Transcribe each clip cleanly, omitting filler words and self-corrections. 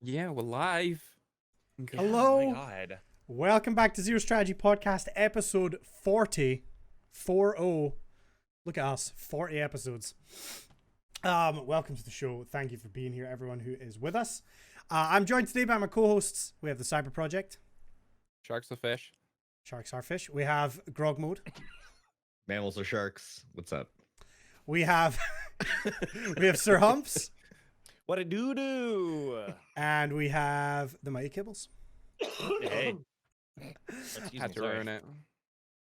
Yeah, we're live. God. Hello. My God. Welcome back to Zero Strategy Podcast, episode 40. 40. Look at us, 40 episodes. Welcome to the show. Thank you for being here, everyone who is with us. I'm joined today by my co-hosts. We have the Cyber Project, Sharks or fish? Sharks Are Fish. We have Grog Mode. Mammals or sharks? What's up? We have we have Sir Humps, What a doo-doo! and we have the Mighty Kibbles. Hey. Excuse Had me, to sorry. ruin it.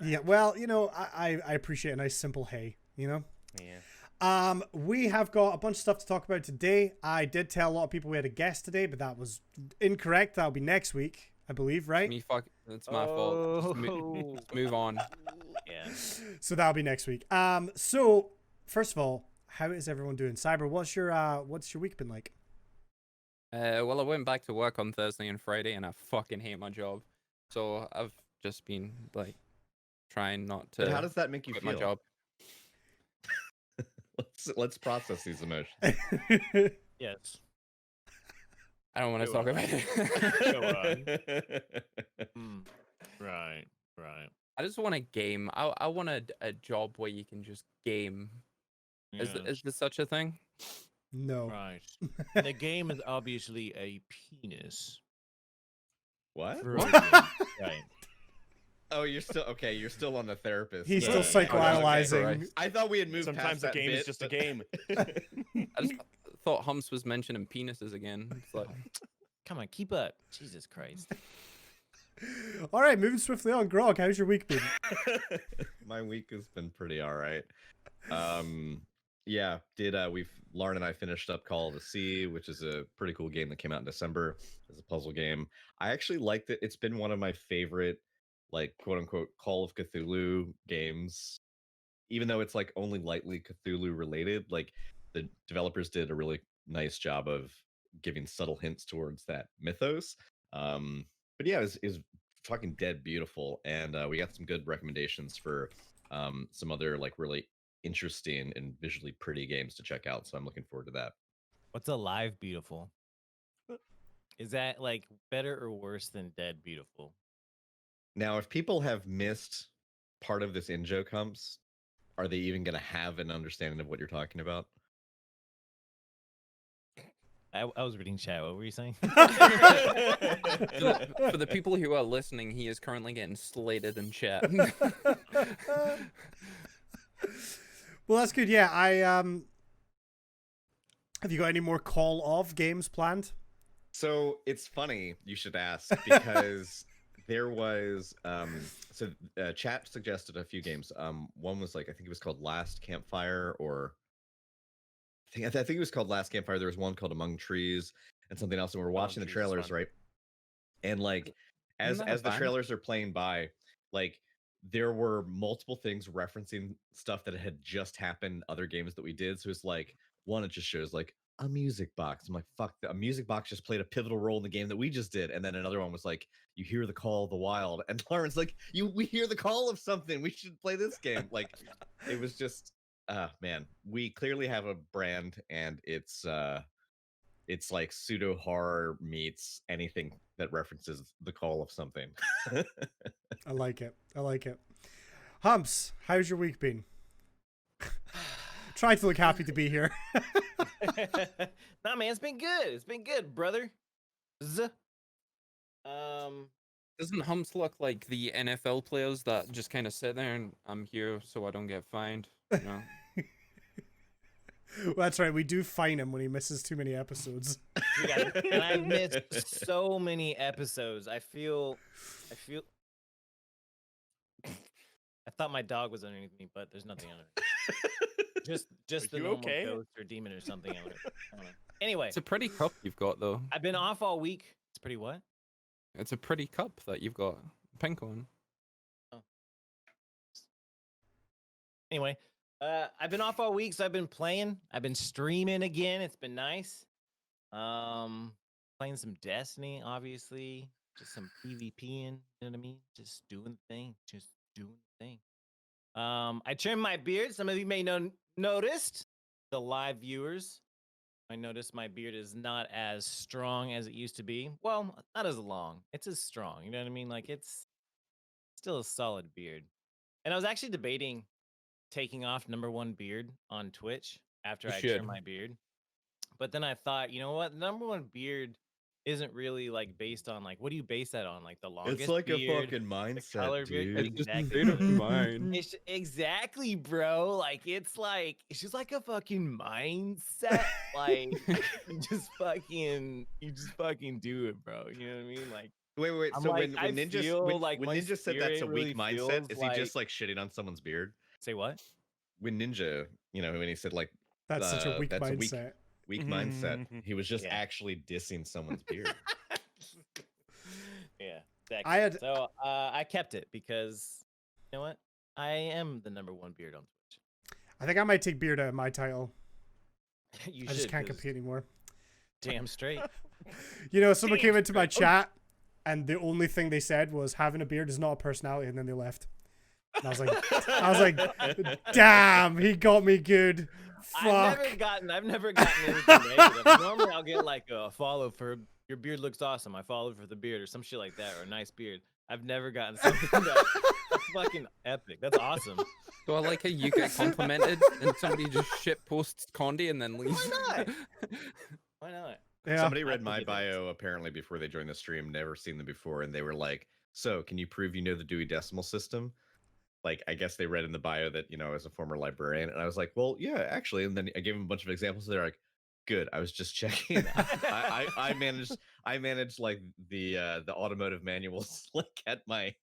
Yeah, well, you know, I appreciate a nice simple hey, you know? Yeah. We have got a bunch of stuff to talk about today. I did tell a lot of people we had a guest today, but that was incorrect. That'll be next week, I believe, right? It's my fault. Just Oh. just move on. Yeah. So that'll be next week. So first of all, how is everyone doing? Cyber, what's your week been like? Well, I went back to work on Thursday and Friday, and I fucking hate my job. So I've just been like trying not to But how does that make you quit feel? my job. Let's process these emotions. Yes. I don't want to Go talk on. about it. Right. Right. I just want a game. I want a job where you can just game. Is there such a thing? No. Right. And the game is obviously a penis. What? For a game. Right. Oh, you're still okay. You're still on the therapist. He's Yeah. still Oh, psychoanalyzing. Christ. I thought we had moved Sometimes past a that game bit, is just a but- game. I just thought Humps was mentioning penises again. It's like, Come on, keep up. Jesus Christ. All right, moving swiftly on. Grog, how's your week been? My week has been pretty all right. Yeah, Lauren and I finished up Call of the Sea, which is a pretty cool game that came out in December as a puzzle game. I actually liked it. It's been one of my favorite, like, quote unquote, Call of Cthulhu games. Even though it's like only lightly Cthulhu related, like the developers did a really nice job of giving subtle hints towards that mythos. But yeah, it was fucking dead beautiful, and we got some good recommendations for some other like really interesting and visually pretty games to check out. So I'm looking forward to that. What's Alive Beautiful? Is that like better or worse than Dead Beautiful? Now, if people have missed part of this in joke humps, are they even going to have an understanding of what you're talking about? I was reading chat. What were you saying? for the people who are listening, he is currently getting slated in chat. Well, that's good. Yeah, have you got any more Call of games planned? So it's funny you should ask because there was chat suggested a few games. One was like I think it was called Last Campfire, or I think it was called Last Campfire. There was one called Among Trees and something else, and we're watching the Trees is trailers, fun. right? And like as Isn't that the fun? trailers are playing by, like there were multiple things referencing stuff that had just happened in other games that we did. So it's like one, it just shows like a music box. I'm like, fuck, a music box just played a pivotal role in the game that we just did. And then another one was like, you hear the call of the wild. And Lauren's like, we hear the call of something. We should play this game. Like, it was just, man, we clearly have a brand, and it's like pseudo horror meets anything that references the call of something. I like it. I like it. Humps, how's your week been? Try to look happy to be here. Nah, man, it's been good. It's been good, brother. Doesn't Humps look like the NFL players that just kind of sit there and I'm here so I don't get fined? You know? Well, that's right. We do fine him when he misses too many episodes. And I've missed so many episodes. I feel. I thought my dog was underneath me, but there's nothing under it. Just Are the you normal okay? ghost or demon or something. I don't know. Anyway, It's a pretty cup you've got, though. I've been off all week. It's pretty what? It's a pretty cup that you've got. Pink one. Anyway, I've been off all week, so I've been playing. I've been streaming again. It's been nice. Playing some Destiny, obviously. Just some PvPing, you know what I mean? Just doing the thing. Just doing the thing. I trimmed my beard. Some of you may noticed, the live viewers. I noticed my beard is not as strong as it used to be. Well, not as long. It's as strong. You know what I mean? Like it's still a solid beard. And I was actually debating taking off #1 beard on Twitch after You I should. trim my beard. But then I thought, you know what? #1 beard isn't really like based on like what do you base that on? Like the longest It's like a beard, fucking the mindset, color beard. dude. It's just a Exactly. state of bro. mind. It's exactly, bro. Like it's just like a fucking mindset. Like you just fucking do it, bro. You know what I mean? Like Wait. I'm So like, when I Ninja feel like when my Ninja said that's a spirit weak really mindset, feels is he just like shitting on someone's beard? say what? When Ninja, when he said like That's such a weak that's a mindset. weak mindset, he was just Yeah. actually dissing someone's beard. Yeah, exactly. I had- So I kept it because you know what? I am the #1 beard on Twitch. I think I might take beard out of my title. You I just can't 'cause compete anymore. Damn straight. Someone came into my chat, and the only thing they said was having a beard is not a personality, and then they left. And I was like, damn, he got me good. Fuck. I've never gotten anything negative. Normally I'll get like a follow for your beard looks awesome. I followed for the beard or some shit like that or a nice beard. I've never gotten something that's fucking epic. That's awesome. So I like how you get complimented and somebody just shit posts Condi and then leaves. not? Why not? Yeah. Somebody I read my think it is. bio apparently before they joined the stream, never seen them before, and they were like, "So, can you prove you know the Dewey Decimal System?" Like, I guess they read in the bio that as a former librarian, and I was like, "Well, yeah, actually." And then I gave them a bunch of examples. They're like, "Good, I was just checking." I managed like the automotive manuals like at my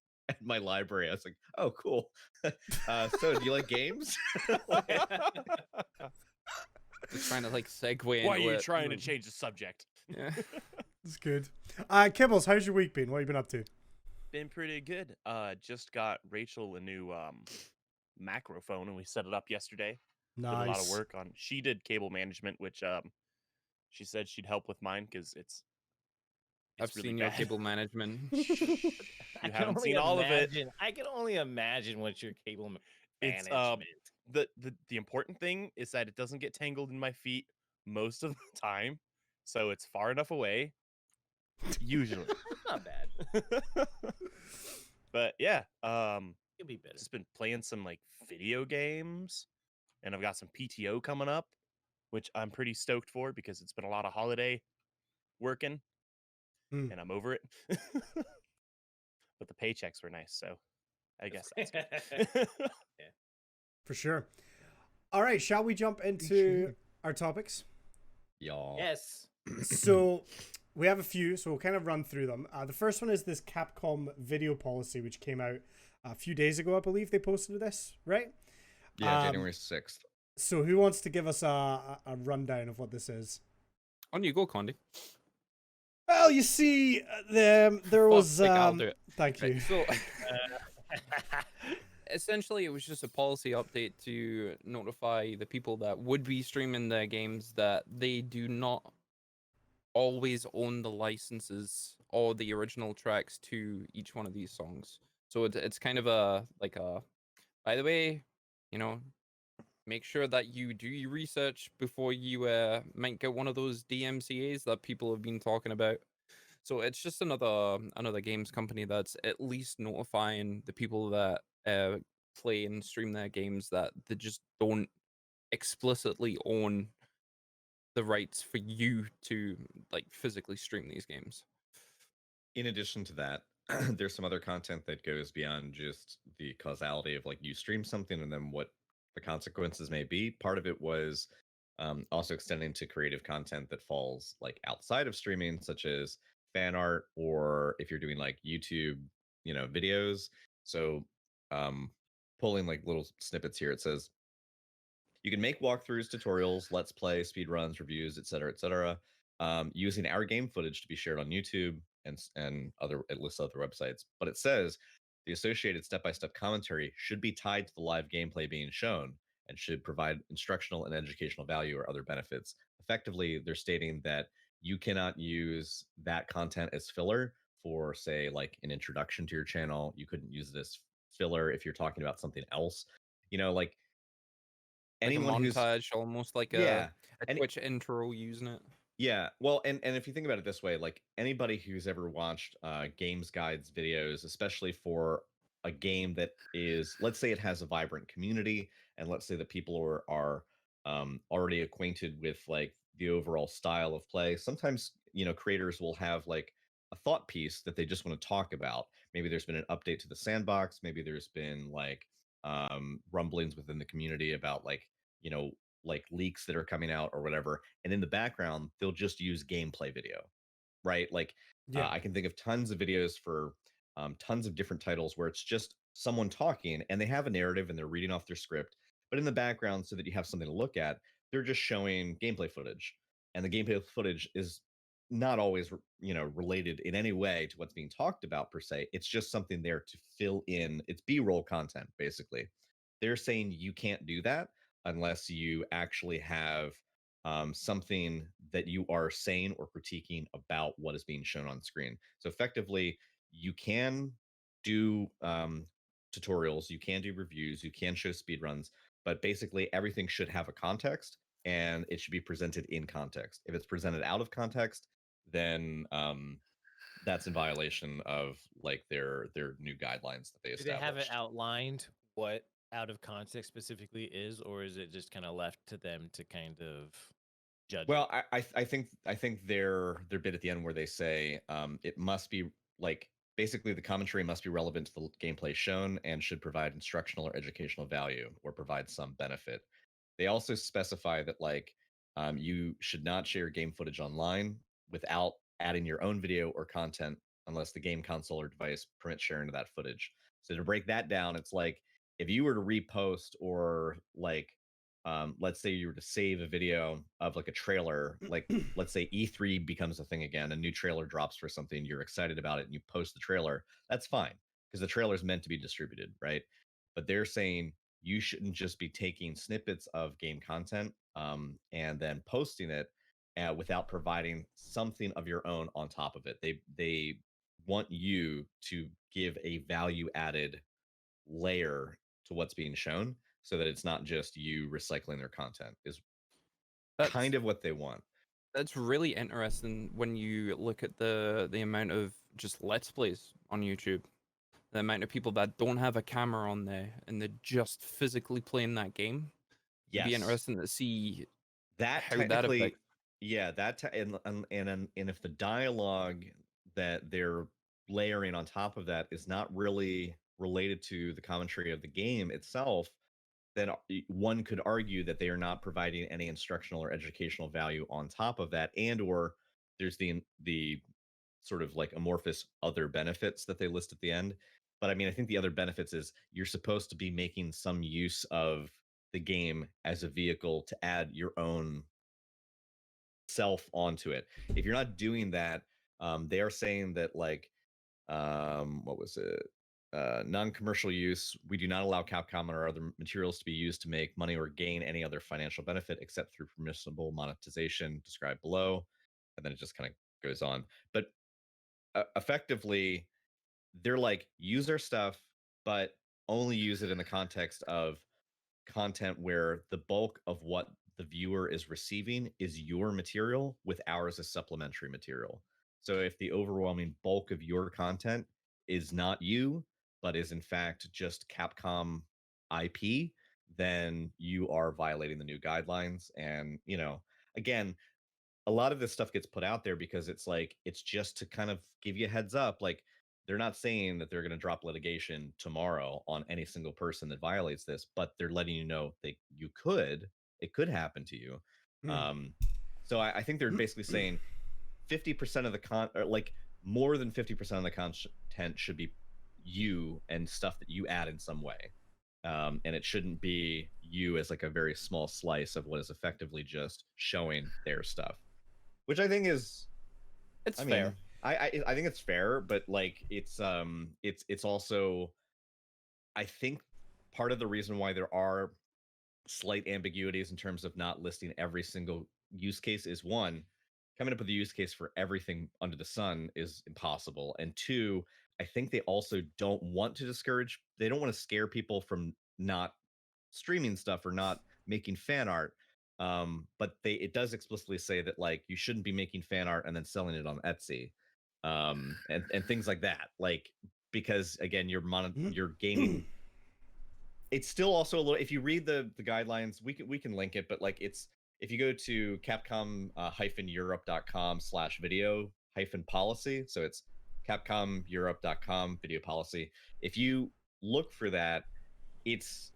library. I was like, "Oh, cool." So, do you like games? Just trying to like segue Why are into you it. trying to change the subject? Yeah. It's good. Kibbles, how's your week been? What have you been up to? Been pretty good. Just got Rachel a new macro phone, and we set it up yesterday. Did a lot of Nice. work on. She did cable management, which she said she'd help with mine because it's I've really seen your bad. cable management. I can haven't only seen all of it. imagine- I can only imagine what your cable It's management. the important thing is that it doesn't get tangled in my feet most of the time, so it's far enough away. Usually, Not bad. but yeah, Could be better. just been playing some like video games, and I've got some PTO coming up, which I'm pretty stoked for because it's been a lot of holiday working, Hmm. and I'm over it. But the paychecks were nice, so I guess that's good. For sure. All right, shall we jump into our topics? Y'all. Yes. So we have a few, so we'll kind of run through them. The first one is this Capcom video policy, which came out a few days ago, I believe they posted this, right? Yeah, January 6th. So who wants to give us a rundown of what this is? On you go, Condi. Well, you see, there was... Fuck's sake, I'll do it. Thank you. Right, so essentially, it was just a policy update to notify the people that would be streaming their games that they do not always own the licenses or the original tracks to each one of these songs. So it's kind of a by the way, make sure that you do your research before you might get one of those DMCAs that people have been talking about. So it's just another games company that's at least notifying the people that play and stream their games that they just don't explicitly own the rights for you to like physically stream these games. In addition to that, there's some other content that goes beyond just the causality of like you stream something and then what the consequences may be. Part of it was also extending to creative content that falls like outside of streaming, such as fan art, or if you're doing like YouTube, videos. So pulling like little snippets here, it says you can make walkthroughs, tutorials, let's play, speed runs, reviews, etc., using our game footage to be shared on YouTube and other at least other websites. But it says the associated step-by-step commentary should be tied to the live gameplay being shown and should provide instructional and educational value or other benefits. Effectively, they're stating that you cannot use that content as filler for, say, like an introduction to your channel. You couldn't use this filler if you're talking about something else. Like anyone a who's montage, almost like yeah, a any Twitch intro using it. yeah, well, and if you think about it this way, like anybody who's ever watched games guides videos, especially for a game that is, let's say it has a vibrant community, and let's say that people are already acquainted with like the overall style of play. Sometimes, creators will have like a thought piece that they just want to talk about. Maybe there's been an update to the sandbox. Maybe there's been like rumblings within the community about you know like leaks that are coming out or whatever, and in the background they'll just use gameplay video, right? Like Yeah. I can think of tons of videos for tons of different titles where it's just someone talking and they have a narrative and they're reading off their script, but in the background, so that you have something to look at, they're just showing gameplay footage, and the gameplay footage is not always related in any way to what's being talked about per se. It's just something there to fill in. It's b-roll content basically. They're saying you can't do that unless you actually have something that you are saying or critiquing about what is being shown on screen. So effectively, you can do tutorials, you can do reviews, you can show speedruns, but basically everything should have a context and it should be presented in context. If it's presented out of context, then that's in violation of like their new guidelines that they Do they have it established. outlined what out of context specifically is, or is it just kind of left to them to kind of judge Well, it? I think their bit at the end where they say it must be like basically the commentary must be relevant to the gameplay shown and should provide instructional or educational value or provide some benefit. They also specify that like you should not share game footage online without adding your own video or content unless the game console or device permits sharing of that footage. So to break that down, it's like if you were to repost or like let's say you were to save a video of like a trailer, like let's say E3 becomes a thing again, a new trailer drops for something, you're excited about it and you post the trailer, that's fine because the trailer is meant to be distributed, right? But they're saying you shouldn't just be taking snippets of game content and then posting it without providing something of your own on top of it. They want you to give a value added layer to what's being shown so that it's not just you recycling their content is That's kind of what they want. that's really interesting when you look at the amount of just let's plays on YouTube. The amount of people that don't have a camera on there and they're just physically playing that game. It'd be Yes, interesting to see that how that technically, affects. yeah, and if the dialogue that they're layering on top of that is not really related to the commentary of the game itself, then one could argue that they are not providing any instructional or educational value on top of that, and or there's the sort of like amorphous other benefits that they list at the end. But I mean, I think the other benefits is you're supposed to be making some use of the game as a vehicle to add your own self onto it. If you're not doing that, they are saying that like what was it? Non-commercial use. We do not allow Capcom or other materials to be used to make money or gain any other financial benefit except through permissible monetization described below. And then it just kind of goes on. But effectively, they're like use our stuff, but only use it in the context of content where the bulk of what the viewer is receiving is your material with ours as supplementary material. So if the overwhelming bulk of your content is not you, but is in fact just Capcom IP, then you are violating the new guidelines. And, again, a lot of this stuff gets put out there because it's like it's just to kind of give you a heads up. Like they're not saying that they're going to drop litigation tomorrow on any single person that violates this, but they're letting you know that it could happen to you. Mm. So I think they're basically saying 50% of the or like more than 50% of the content should be you and stuff that you add in some way. And it shouldn't be you as like a very small slice of what is effectively just showing their stuff, which I think is, It's I fair. mean, I think it's fair, but like it's also, I think part of the reason why there are slight ambiguities in terms of not listing every single use case is one, coming up with a use case for everything under the sun is impossible, and two, I think they also don't want to discourage, they don't want to scare people from not streaming stuff or not making fan art. But it does explicitly say that like you shouldn't be making fan art and then selling it on Etsy, and things like that. Like because again, you're gaining. It's still also a little. If you read the guidelines, we can link it, but like it's if you go to capcom-europe.com/video-policy, so it's capcom-europe.com video policy. If you look for that, it's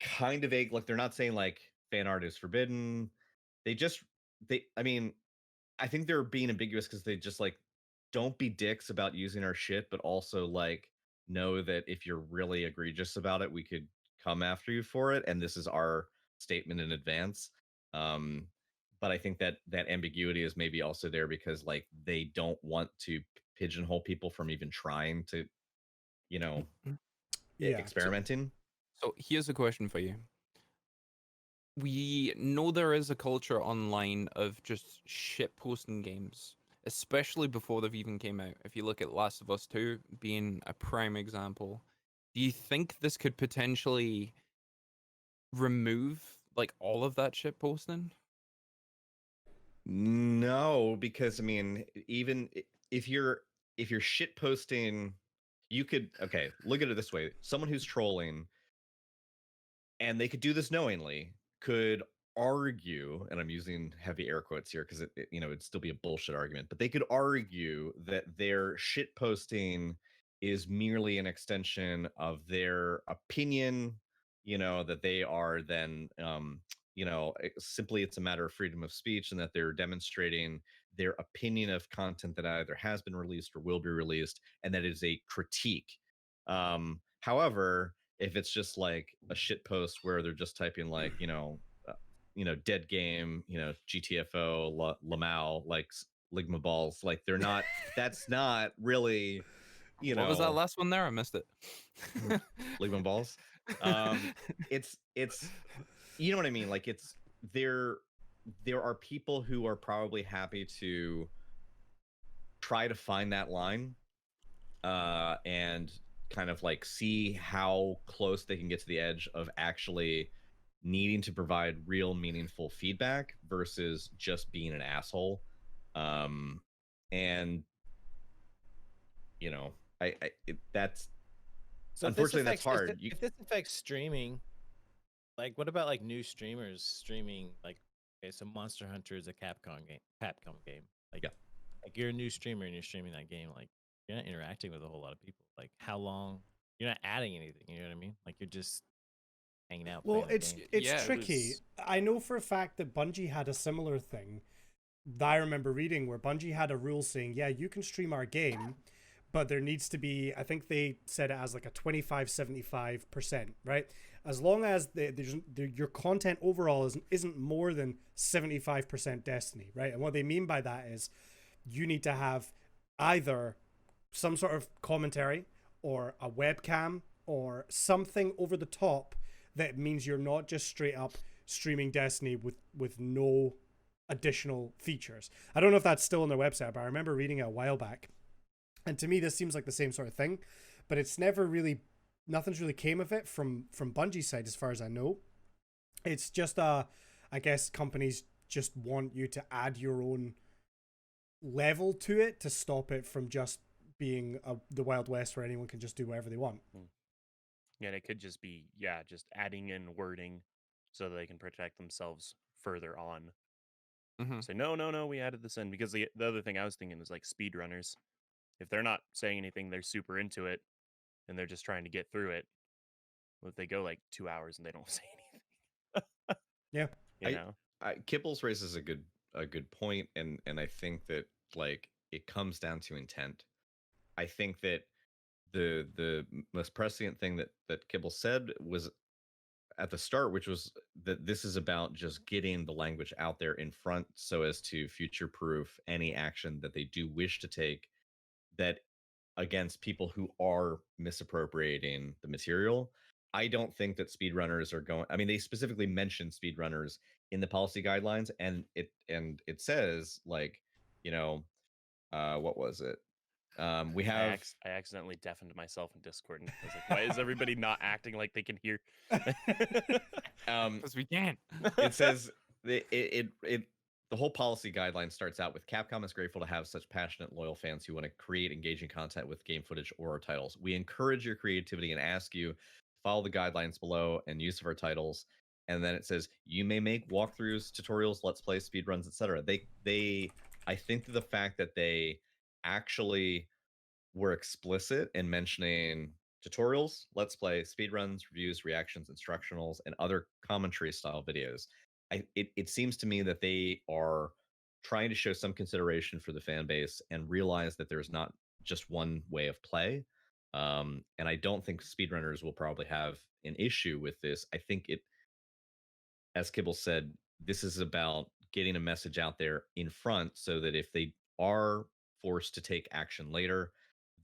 kind of vague. Like they're not saying like fan art is forbidden. I mean, I think they're being ambiguous because they just like don't be dicks about using our shit, but also like know that if you're really egregious about it, we could come after you for it. And this is our statement in advance. But I think that that ambiguity is maybe also there because like they don't want to pigeonhole people from even trying to, you know, Yeah. experimenting. So here's a question for you. We know there is a culture online of just shit posting games, especially before they've even came out. If you look at Last of Us 2 being a prime example, do you think this could potentially remove like all of that shit posting? No, because I mean, even if you're shit posting, you could look at it this way. Someone who's trolling, and they could do this knowingly, could argue, and I'm using heavy air quotes here because it'd still be a bullshit argument, but they could argue that their shit posting is merely an extension of their opinion, that they are then simply it's a matter of freedom of speech and that they're demonstrating their opinion of content that either has been released or will be released, and that is a critique. However, if it's just like a shit post where they're just typing like dead game, GTFO, Lamau, like Ligma balls, like they're not. That's not really, What was that last one there? I missed it. Ligma balls. It's you know what I mean. Like it's there are people who are probably happy to try to find that line, and kind of like see how close they can get to the edge of actually needing to provide real meaningful feedback versus just being an asshole. And that's So unfortunately that's hard. If this affects streaming, like what about like new streamers streaming? Like, okay, so Monster Hunter is a Capcom game. Like, Yeah. like you're a new streamer and you're streaming that game. Like, you're not interacting with a whole lot of people. Like, how long? You're not adding anything. You know what I mean? Like, you're just hanging out. Well, playing the game. it's Yeah, it tricky. was- I know for a fact that Bungie had a similar thing that I remember reading where Bungie had a rule saying, yeah, you can stream our game, but there needs to be, I think they said it as like a 25-75%, right? As long as your content overall isn't more than 75% Destiny, right? And what they mean by that is you need to have either some sort of commentary or a webcam or something over the top that means you're not just straight up streaming Destiny with no additional features. I don't know if that's still on their website, but I remember reading it a while back. And to me, this seems like the same sort of thing, but it's nothing's really came of it from Bungie's side, as far as I know. It's just, I guess companies just want you to add your own level to it to stop it from just being the Wild West where anyone can just do whatever they want. Yeah, and it could just be, just adding in wording so that they can protect themselves further on. Mhm. Say, no, we added this in. Because the other thing I was thinking is like speedrunners. If they're not saying anything, they're super into it, and they're just trying to get through it. Well, if they go like 2 hours and they don't say anything. Yeah. You know? Kibbles raises a good point, and I think that like it comes down to intent. I think that the most prescient thing that Kibble said was at the start, which was that this is about just getting the language out there in front so as to future proof any action that they do wish to take that against people who are misappropriating the material. I don't think that speedrunners are going. I mean, they specifically mention speedrunners in the policy guidelines, and it says like, what was it? We I, have I accidentally deafened myself in Discord, and I was like, "Why is everybody not acting like they can hear?" Because we can. it says the whole policy guideline starts out with Capcom is grateful to have such passionate, loyal fans who want to create engaging content with game footage or our titles. We encourage your creativity and ask you follow the guidelines below and use of our titles. And then it says you may make walkthroughs, tutorials, let's play, speedruns, etc. I think that the fact that they actually were explicit in mentioning tutorials, let's play, speedruns, reviews, reactions, instructionals, and other commentary style videos. It seems to me that they are trying to show some consideration for the fan base and realize that there's not just one way of play. And I don't think speedrunners will probably have an issue with this. I think it, as Kibble said, this is about getting a message out there in front so that if they are forced to take action later,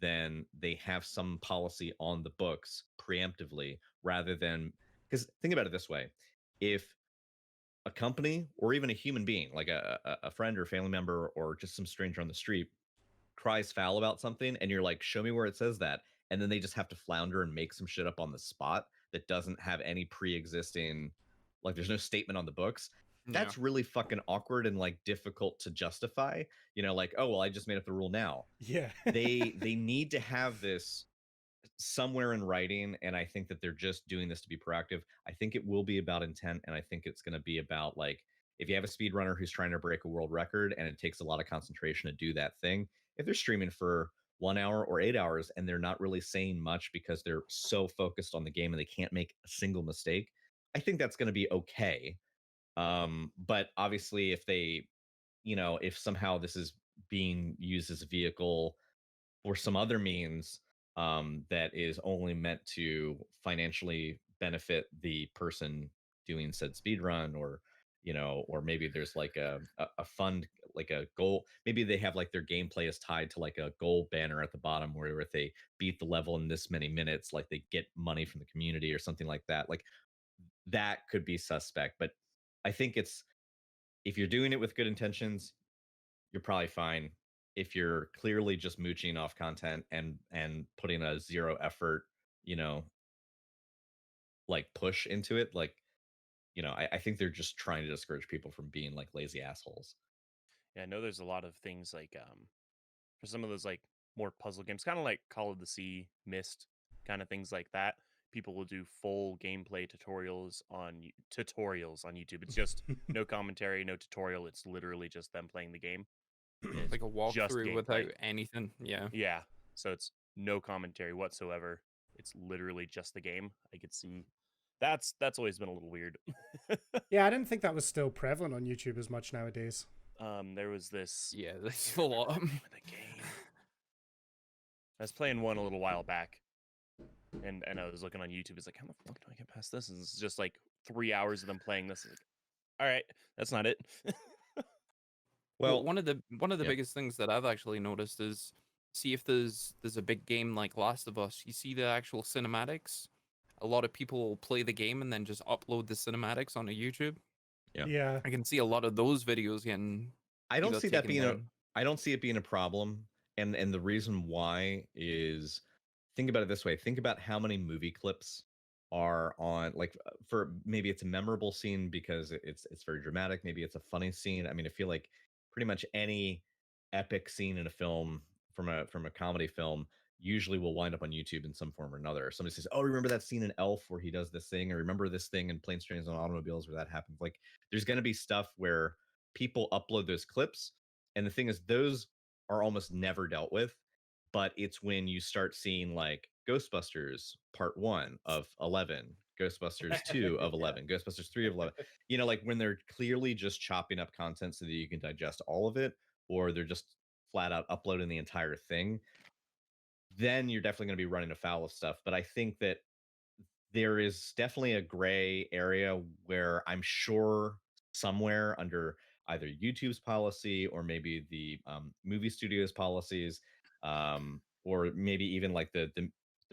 then they have some policy on the books preemptively rather than, because think about it this way, if a company or even a human being like a friend or family member or just some stranger on the street cries foul about something and you're like, show me where it says that, and then they just have to flounder and make some shit up on the spot that doesn't have any pre-existing, like there's no statement on the books, that's really fucking awkward and like difficult to justify. Like, oh well, I just made up the rule now. Yeah. They need to have this somewhere in writing, and I think that they're just doing this to be proactive. I think it will be about intent, and I think it's going to be about, like, if you have a speedrunner who's trying to break a world record and it takes a lot of concentration to do that thing, if they're streaming for 1 hour or 8 hours and they're not really saying much because they're so focused on the game and they can't make a single mistake, I think that's going to be okay. But obviously if they, if somehow this is being used as a vehicle or some other means that is only meant to financially benefit the person doing said speed run, or maybe there's like a fund, like a goal, maybe they have like their gameplay is tied to like a goal banner at the bottom where if they beat the level in this many minutes, like they get money from the community or something like that. Like that could be suspect. But I think it's, if you're doing it with good intentions, you're probably fine. If you're clearly just mooching off content and putting a zero effort, you know, like push into it, like, I think they're just trying to discourage people from being like lazy assholes. Yeah, I know there's a lot of things like for some of those like more puzzle games, kind of like Call of the Sea, Myst, kind of things like that. People will do full gameplay tutorials on YouTube. It's just no commentary, no tutorial. It's literally just them playing the game. It's Like a just walkthrough without gameplay. anything. Yeah. Yeah, so it's no commentary whatsoever. It's literally just the game. I could see that's always been a little weird. Yeah, I didn't think that was still prevalent on YouTube as much nowadays. There was this Yeah, there's a lot. name of the game. I was playing one a little while back, and I was looking on YouTube. It's like, how the fuck do I get past this? And it's just like 3 hours of them playing this. It's like, all right, that's not it. Well, Well, one of the yeah. biggest things that I've actually noticed is, see if there's a big game like Last of Us, you see the actual cinematics. A lot of people will play the game and then just upload the cinematics onto YouTube. Yeah. Yeah. I can see a lot of those videos getting I don't either see that taken being down. I don't see it being a problem. And the reason why is, think about it this way. Think about how many movie clips are on, like, for maybe it's a memorable scene because it's very dramatic, maybe it's a funny scene. I mean, I feel like pretty much any epic scene in a film, from a comedy film, usually will wind up on YouTube in some form or another. Somebody says, "Oh, remember that scene in Elf where he does this thing?" Or remember this thing in Planes, Trains, and Automobiles where that happens? Like, there's going to be stuff where people upload those clips, and the thing is, those are almost never dealt with. But it's when you start seeing like Ghostbusters Part 1 of 11, Ghostbusters 2 of 11, Ghostbusters 3 of 11, like when they're clearly just chopping up content so that you can digest all of it, or they're just flat out uploading the entire thing, then you're definitely going to be running afoul of stuff. But I think that there is definitely a gray area where I'm sure somewhere under either YouTube's policy or maybe the movie studios policies, or maybe even like the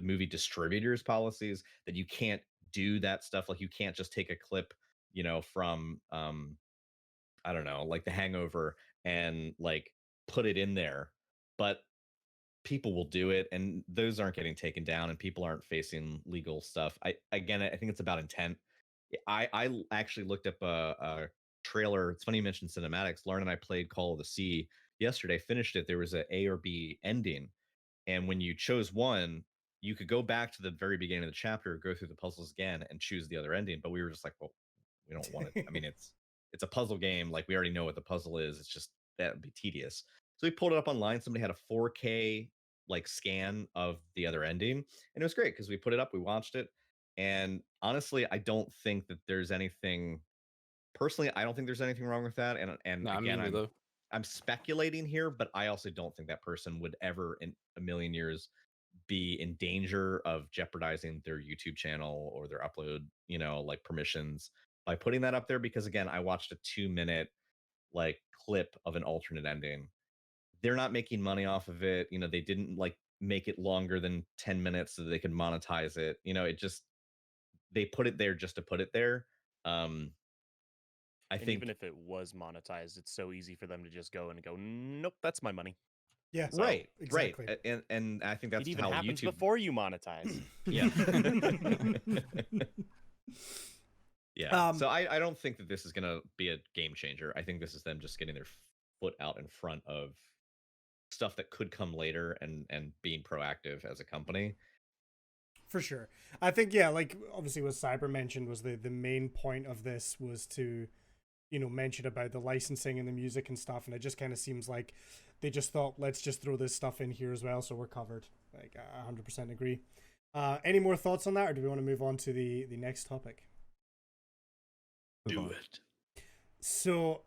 movie distributors policies, that you can't do that stuff. Like, you can't just take a clip, from I don't know, like The Hangover, and like put it in there. But people will do it, and those aren't getting taken down, and people aren't facing legal stuff. I think it's about intent. I actually looked up a trailer. It's funny you mentioned cinematics. Lauren and I played Call of the Sea yesterday. Finished it. There was a A or B ending, and when you chose one, you could go back to the very beginning of the chapter, go through the puzzles again, and choose the other ending. But we were just like, well, we don't want it. I mean, it's a puzzle game. Like we already know what the puzzle is. It's just that would be tedious. So we pulled it up online. Somebody had a 4K like scan of the other ending, and it was great because we put it up, we watched it, and honestly, I don't think that there's anything. Personally, I don't think there's anything wrong with that. And Nah, me again, neither. I'm speculating here, but I also don't think that person would ever in a million years be in danger of jeopardizing their YouTube channel or their upload, like permissions by putting that up there. Because again, I watched a 2-minute like clip of an alternate ending. They're not making money off of it. They didn't like make it longer than 10 minutes so that they could monetize it. It just, they put it there just to put it there. I And think even if it was monetized, it's so easy for them to just go and go, nope, that's my money. Yeah, right, exactly. right, and I think that's It even how happens YouTube. before you monetize. Yeah. Yeah. So Um, I don't think that this is going to be a game changer. I think this is them just getting their foot out in front of stuff that could come later and being proactive as a company. For sure. I think, yeah, like obviously what Cyber mentioned was the main point of this was to, mention about the licensing and the music and stuff. And it just kind of seems like they just thought, let's just throw this stuff in here as well. So we're covered. Like, I 100% agree. Any more thoughts on that, or do we want to move on to the next topic? Do it. So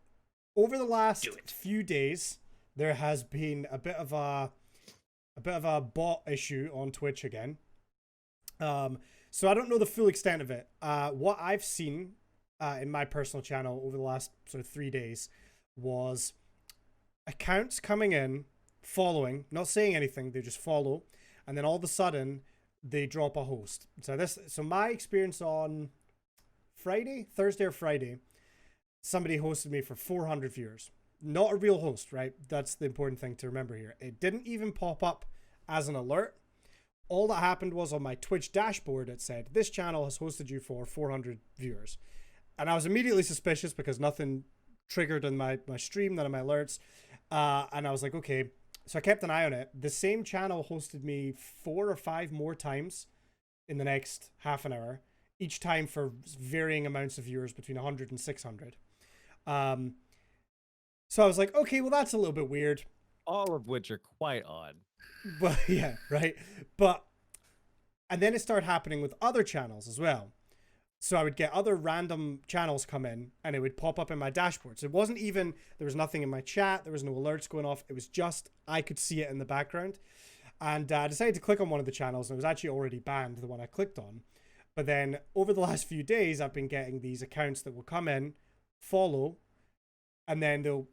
over the last few days, there has been a bit of a bot issue on Twitch again. So I don't know the full extent of it. What I've seen in my personal channel over the last sort of 3 days was accounts coming in, following, not saying anything, they just follow, and then all of a sudden they drop a host. So my experience on Thursday or Friday, somebody hosted me for 400 viewers. Not a real host, right? That's the important thing to remember here. It didn't even pop up as an alert. All that happened was on my Twitch dashboard, it said, this channel has hosted you for 400 viewers. And I was immediately suspicious because nothing triggered in my stream, none of my alerts. And I was like, okay. So I kept an eye on it. The same channel hosted me 4 or 5 more times in the next half an hour, each time for varying amounts of viewers between 100 and 600. So I was like, okay, well, that's a little bit weird. All of which are quite odd. But yeah, right. And then it started happening with other channels as well. So I would get other random channels come in and it would pop up in my dashboard. So it wasn't even, there was nothing in my chat. There was no alerts going off. It was just, I could see it in the background. And I decided to click on one of the channels and it was actually already banned, the one I clicked on. But then over the last few days, I've been getting these accounts that will come in, follow, and then they'll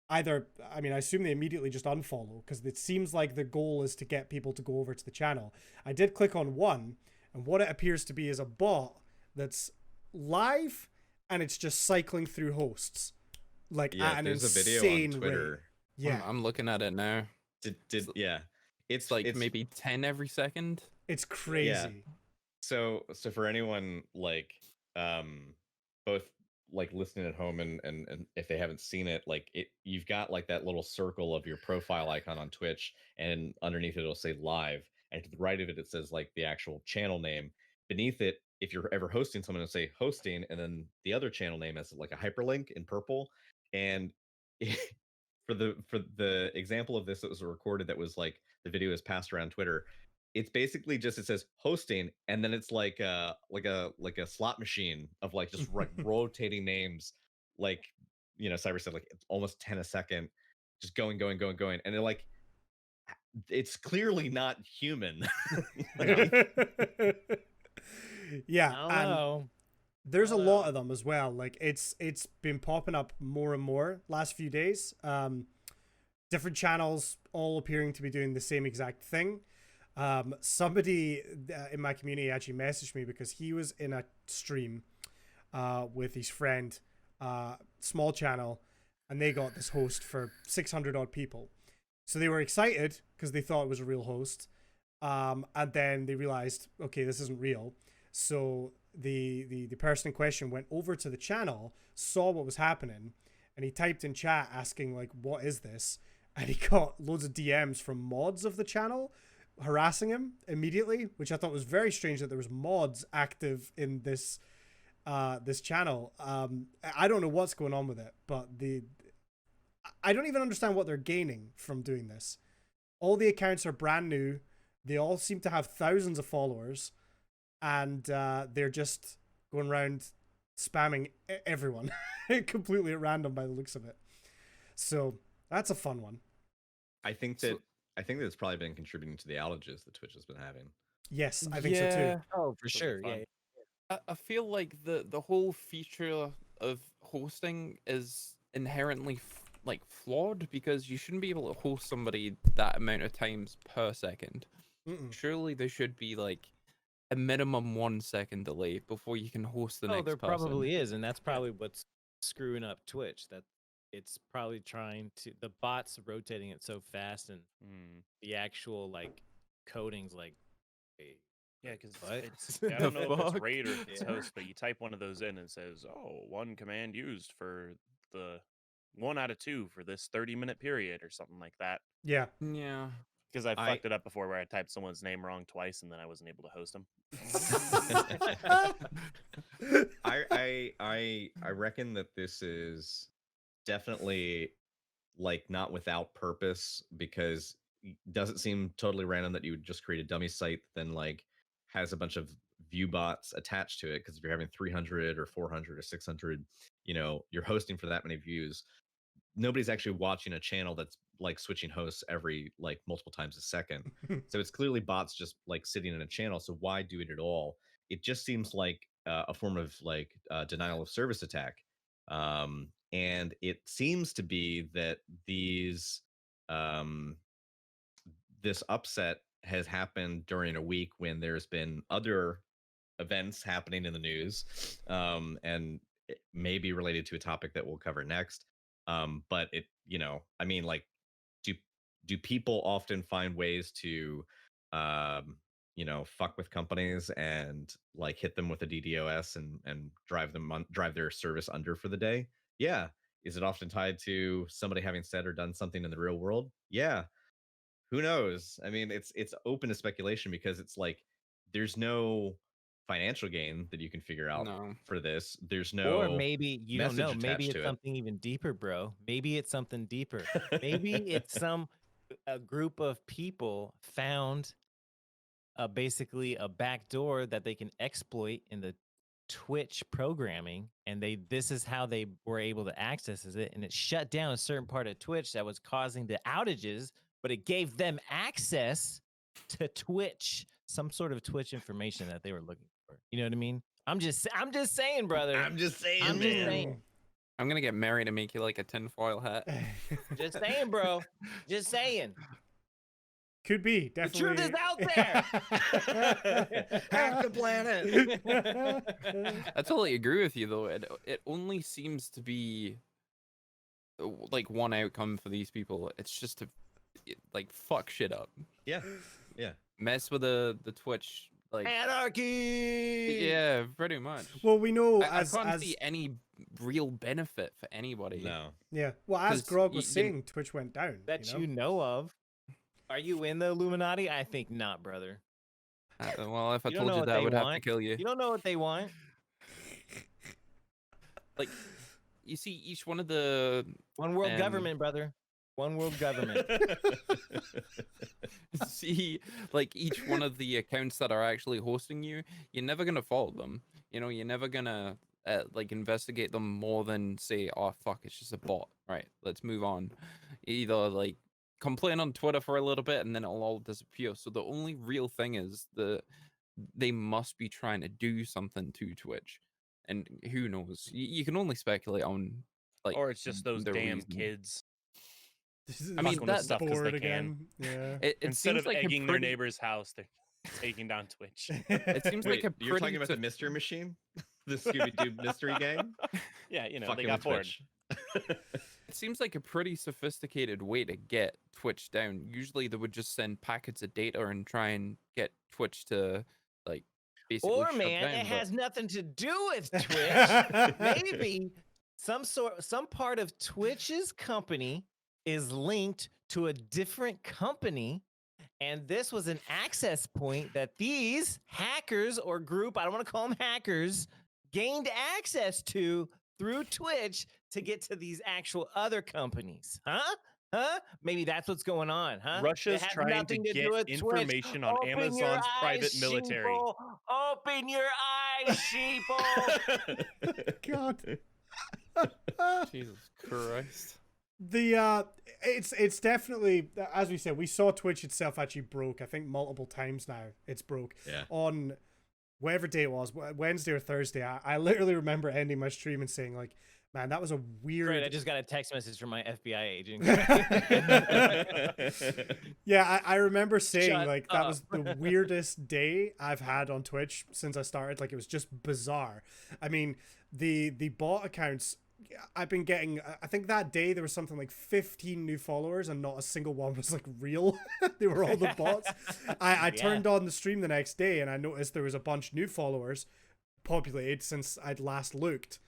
either, I assume they immediately just unfollow because it seems like the goal is to get people to go over to the channel. I did click on one, and what it appears to be is a bot that's live and it's just cycling through hosts. Like, Yeah, at an there's a video insane on Twitter. rate. Yeah, I'm looking at it now. Yeah. It's like maybe 10 every second. it's crazy. Yeah. So for anyone like both like listening at home and if they haven't seen it, like you've got like that little circle of your profile icon on Twitch, and underneath it it'll say live, and to the right of it says like the actual channel name. Beneath it, if you're ever hosting someone, it'll say hosting, and then the other channel name has like a hyperlink in purple. And for the example of this that was recorded, that was like the video is passed around Twitter, it's basically just, it says hosting, and then it's like a slot machine of like just rotating names, like Cyber said, like it's almost 10 a second, just going, and they're like, it's clearly not human. Yeah, I don't and know. there's a lot of them as well. Like it's been popping up more and more last few days. Different channels all appearing to be doing the same exact thing. Somebody in my community actually messaged me because he was in a stream with his friend, small channel, and they got this host for 600 odd people. So they were excited because they thought it was a real host. And then they realized, okay, this isn't real. So the person in question went over to the channel, saw what was happening, and he typed in chat asking, like, what is this? And he got loads of DMs from mods of the channel harassing him immediately, which I thought was very strange that there was mods active in this this channel. I don't know what's going on with it, but I don't even understand what they're gaining from doing this. All the accounts are brand new. They all seem to have thousands of followers, and they're just going around spamming everyone completely at random by the looks of it. So that's a fun one. I think that it's probably been contributing to the outages that Twitch has been having. Yes, I think so too. Oh, for That'll be sure. fun. Yeah. I feel like the whole feature of hosting is inherently like flawed, because you shouldn't be able to host somebody that amount of times per second. Mm-mm. Surely there should be like a minimum 1 second delay before you can host the Oh, next there person. probably is, and that's probably what's screwing up Twitch. That it's probably trying to the bots rotating it so fast, and Mm. the actual like coding's like, hey, Yeah, because what? it's I don't know if fuck? it's raid or if it's Yeah. host, but you type one of those in and it says, "Oh, one command used for the 1 out of 2 for this 30-minute period," or something like that. Yeah. Yeah. Because I I- fucked it up before, where I typed someone's name wrong twice and then I wasn't able to host them. I reckon that this is definitely like not without purpose, because it doesn't seem totally random that you would just create a dummy site that then like has a bunch of view bots attached to it, because if you're having 300 or 400 or 600, you're hosting for that many views. Nobody's actually watching a channel that's like switching hosts every like multiple times a second. So it's clearly bots just like sitting in a channel. So why do it at all? It just seems like a form of like denial of service attack. And it seems to be that um, this upset has happened during a week when there's been other events happening in the news, and it may be related to a topic that we'll cover next. But it, I mean, like, do people often find ways to, fuck with companies and like hit them with a DDoS and drive their service under for the day? Yeah. Is it often tied to somebody having said or done something in the real world? Yeah. Who knows? I mean, it's open to speculation, because it's like there's no financial gain that you can figure out No. for this. There's no or maybe you don't message know. Maybe attached it's to it. something even deeper, bro. Maybe it's something deeper. Maybe it's a group of people found basically a back door that they can exploit in the Twitch programming, and this is how they were able to access it, and it shut down a certain part of Twitch that was causing the outages, but it gave them access to Twitch, some sort of Twitch information that they were looking for. You know what I mean? I'm just saying, brother. I'm just saying, I'm just man. saying. I'm gonna get Mary to make you like a tinfoil hat. Just saying, bro. Just saying. Could be, definitely. truth is out there. Half the planet. I totally agree with you, though. It only seems to be like one outcome for these people. It's just to like fuck shit up, Yeah. mess with the Twitch, like Anarchy. yeah, pretty much. Well, we know I as can't see any real benefit for anybody. No. yeah. Well, as 'Cause Grog was you- saying, Twitch went down. That you you know? know of. Are you in the Illuminati? I think not, brother. Well, if I You don't told know you what that, I they would have to want. kill you. You don't know what they want. Like, you see, each one of the One world government, brother. One world government. see, like each one of the accounts that are actually hosting you, you're never gonna follow them. You're never gonna like investigate them more than say, oh fuck, it's just a bot. Right, let's move on. Either like complain on Twitter for a little bit and then it'll all disappear. So the only real thing is they must be trying to do something to Twitch, and who knows? You can only speculate on like, Or it's just those the damn reason. kids. I mean, Fucking with that- stuff 'cause bored they can. again. Yeah. It Instead seems of like a egging their pretty- neighbor's house, they're taking down Twitch. It seems Wait, like a you're talking pretty about the mystery machine? The Scooby Doo mystery gang. Yeah, you know, Fucking they got with bored. Twitch. It seems like a pretty sophisticated way to get Twitch down. Usually they would just send packets of data and try and get Twitch to like basically Or shut man, down. it but- has nothing to do with Twitch. Maybe some part of Twitch's company is linked to a different company, and this was an access point that these hackers or group, I don't want to call them hackers, gained access to through Twitch to get to these actual other companies. Huh? Maybe that's what's going on, huh? It Russia's has trying to nothing do get with Twitch. information on Open your Amazon's private eyes, military. sheeple. Open your eyes, sheeple. God. Jesus Christ. It's definitely, as we said, we saw Twitch itself actually broke. I think multiple times now it's broke. Yeah. On whatever day it was, Wednesday or Thursday. I literally remember ending my stream and saying like, man, that was a weird. Great, I just got a text message from my FBI agent. Yeah, I remember saying Shut like that up. was the weirdest day I've had on Twitch since I started. Like it was just bizarre. I mean, the bot accounts I've been getting, I think that day there was something like 15 new followers and not a single one was like real. They were all the bots. I turned on the stream the next day and I noticed there was a bunch new followers populated since I'd last looked,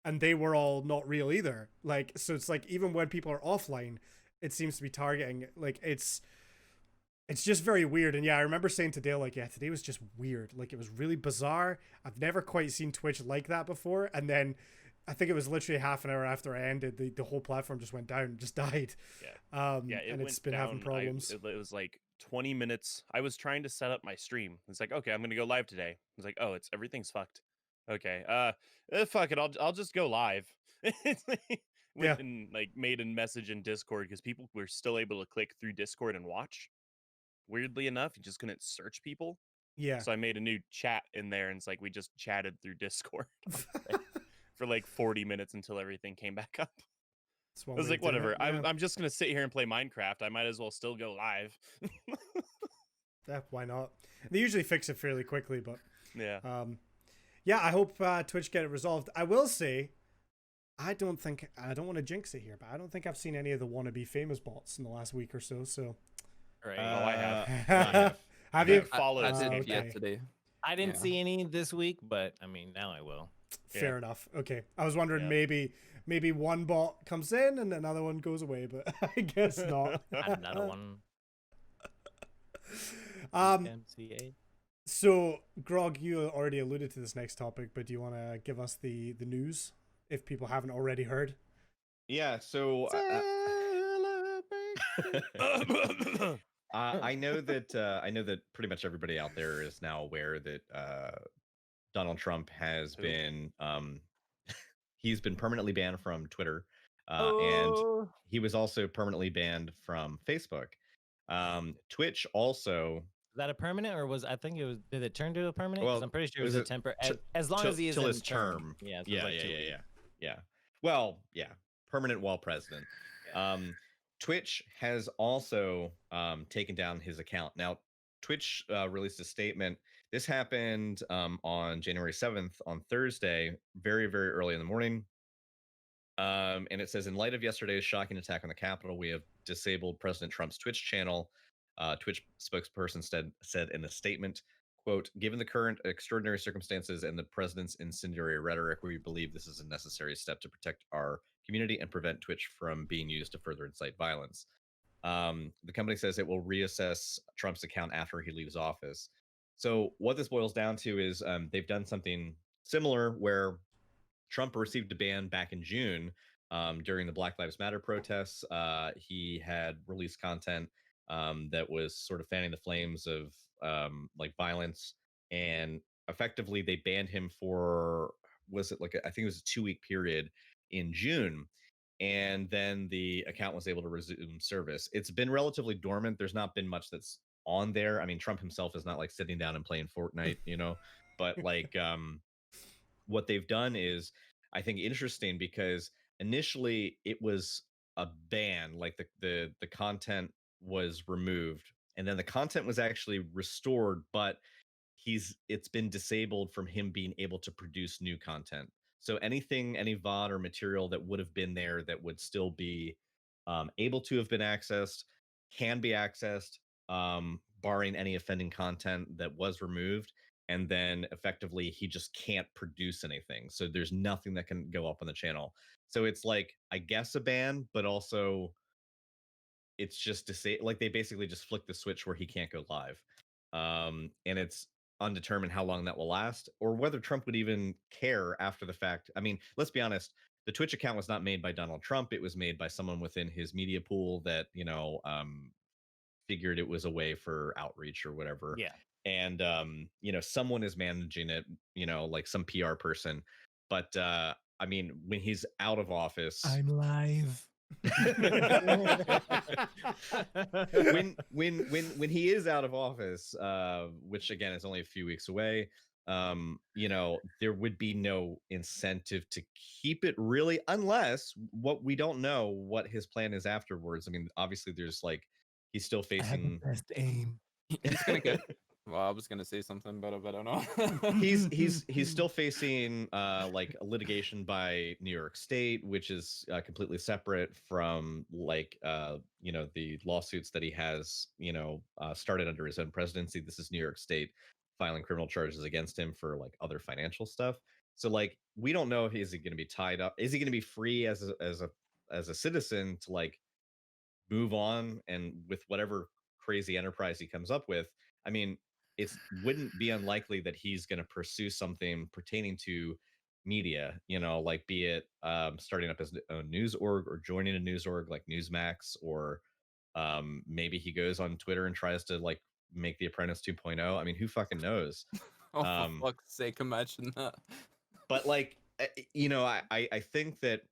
and they were all not real either. Like, so it's like even when people are offline, it seems to be targeting, like it's just very weird. And yeah, I remember saying to Dale, like, yeah, today was just weird. Like it was really bizarre. I've never quite seen Twitch like that before. And then I think it was literally half an hour after I ended, the whole platform just went down, just died. Yeah. Yeah, and it's went been having down. problems. It was like 20 minutes. I was trying to set up my stream. It's like, okay, I'm gonna go live today. It's like, oh, everything's fucked. Okay, fuck it. I'll just go live. It's like, went and like made a message in Discord because people were still able to click through Discord and watch. Weirdly enough, you just couldn't search people. Yeah. So I made a new chat in there, and it's like we just chatted through Discord for like 40 minutes until everything came back up. I was like, whatever. I'm just gonna sit here and play Minecraft. I might as well still go live. Yeah, why not? They usually fix it fairly quickly, but Yeah. yeah, I hope Twitch get it resolved. I will say, I don't want to jinx it here, but I don't think I've seen any of the wannabe famous bots in the last week or so. So, Right. I have. have I you? followed I did okay. yet today. I didn't Yeah. see any this week, but I mean, now I will. Fair enough. Okay, I was wondering Yeah. maybe one bot comes in and another one goes away, but I guess not. Another one. MCA. So, Grog, you already alluded to this next topic, but do you want to give us the news if people haven't already heard? Yeah, so I know that pretty much everybody out there is now aware that Donald Trump has Who? been he's been permanently banned from Twitter, and he was also permanently banned from Facebook. Twitch also. Is that a permanent, or was I think it was? Did it turn to a permanent? 'Cause Well, I'm pretty sure it it was was a temper. till- As long till- as he is till in his term. Yeah. So Yeah, it's like 2 weeks. yeah. Well, yeah, permanent while president. Twitch has also taken down his account. Now, Twitch released a statement. This happened on January 7th, on Thursday, very, very early in the morning. And it says, in light of yesterday's shocking attack on the Capitol, we have disabled President Trump's Twitch channel. Twitch spokesperson said in a statement, quote, given the current extraordinary circumstances and the president's incendiary rhetoric, we believe this is a necessary step to protect our community and prevent Twitch from being used to further incite violence. The company says it will reassess Trump's account after he leaves office. So what this boils down to is they've done something similar where Trump received a ban back in June during the Black Lives Matter protests. He had released content that was sort of fanning the flames of like violence, and effectively they banned him for, was it like I think it was a 2-week period in June, and then the account was able to resume service. It's been relatively dormant. There's not been much that's on there. I mean, Trump himself is not like sitting down and playing Fortnite, but like what they've done is, I think, interesting, because initially it was a ban, like the content was removed, and then the content was actually restored, but it's been disabled from him being able to produce new content. So anything, any VOD or material that would have been there that would still be able to have been accessed, can be accessed, barring any offending content that was removed. And then effectively, he just can't produce anything. So there's nothing that can go up on the channel. So it's like, I guess, a ban, but also it's just to say, like, they basically just flick the switch where he can't go live. And it's undetermined how long that will last, or whether Trump would even care after the fact. I mean, let's be honest, the Twitch account was not made by Donald Trump. It was made by someone within his media pool that, figured it was a way for outreach or whatever. Yeah. And someone is managing it, like some PR person. But I mean, when he's out of office, live. when he is out of office, which again is only a few weeks away, there would be no incentive to keep it really, unless what we don't know what his plan is afterwards. I mean, obviously there's like, he's still facing best aim. He's gonna get. Well, I was gonna say something about it, but I don't know. he's still facing like a litigation by New York State, which is completely separate from like the lawsuits that he has started under his own presidency. This is New York State filing criminal charges against him for like other financial stuff. So like, we don't know if is he going to be tied up, is he going to be free as a citizen to like move on and with whatever crazy enterprise he comes up with. I mean, it wouldn't be unlikely that he's going to pursue something pertaining to media, like be it starting up his own news org or joining a news org like Newsmax, or maybe he goes on Twitter and tries to like make The Apprentice 2.0. I mean, who fucking knows? Oh, for fuck's sake, imagine that. But like, I think that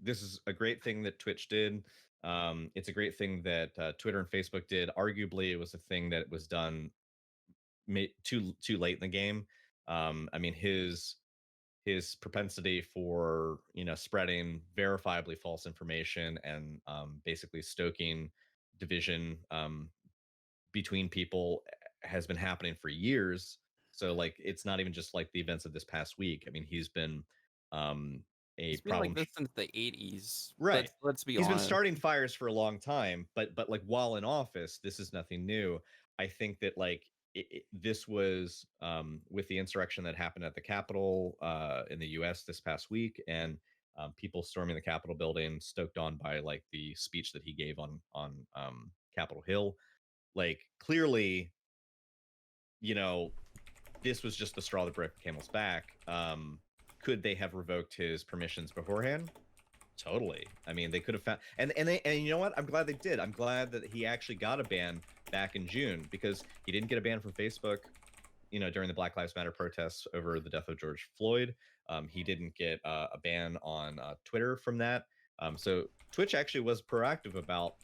this is a great thing that Twitch did. It's a great thing that Twitter and Facebook did. Arguably, it was a thing that was done too late in the game. I mean, his propensity for spreading verifiably false information and basically stoking division between people has been happening for years. So like, it's not even just like the events of this past week. I mean, he's been It's been problem like this since the 80s. Right. Let's be He's honest. been starting fires for a long time, but like while in office, this is nothing new. I think that like this was with the insurrection that happened at the Capitol in the U.S. this past week, and people storming the Capitol building, stoked on by like the speech that he gave on Capitol Hill. Like, clearly, this was just the straw that broke the camel's back. Could they have revoked his permissions beforehand? Totally. I mean, they could have found, and you know what? I'm glad they did. I'm glad that he actually got a ban back in June, because he didn't get a ban from Facebook, during the Black Lives Matter protests over the death of George Floyd. He didn't get a ban on Twitter from that. So Twitch actually was proactive about,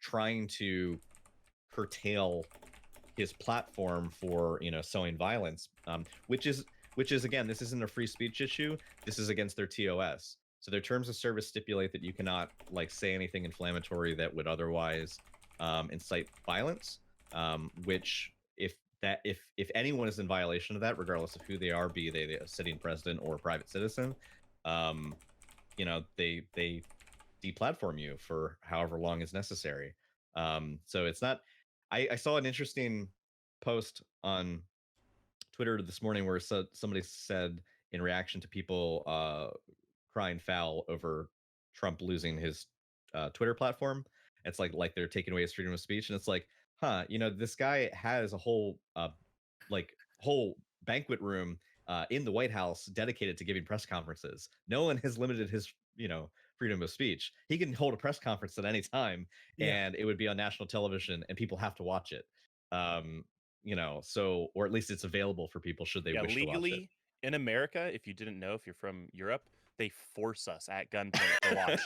trying to curtail his platform for, sowing violence, which is again, this isn't a free speech issue. This is against their TOS. So their terms of service stipulate that you cannot like say anything inflammatory that would otherwise incite violence. Which if anyone is in violation of that, regardless of who they are, be they a sitting president or a private citizen, they deplatform you for however long is necessary. So it's not. I saw an interesting post on Twitter this morning where somebody said, in reaction to people crying foul over Trump losing his Twitter platform, it's like they're taking away his freedom of speech, and it's like, this guy has a whole whole banquet room in the White House dedicated to giving press conferences. No one has limited his freedom of speech. He can hold a press conference at any time, and it would be on national television, and people have to watch it. So, or at least it's available for people should they wish to watch it. Legally in America, if you didn't know, if you're from Europe, they force us at gunpoint to watch.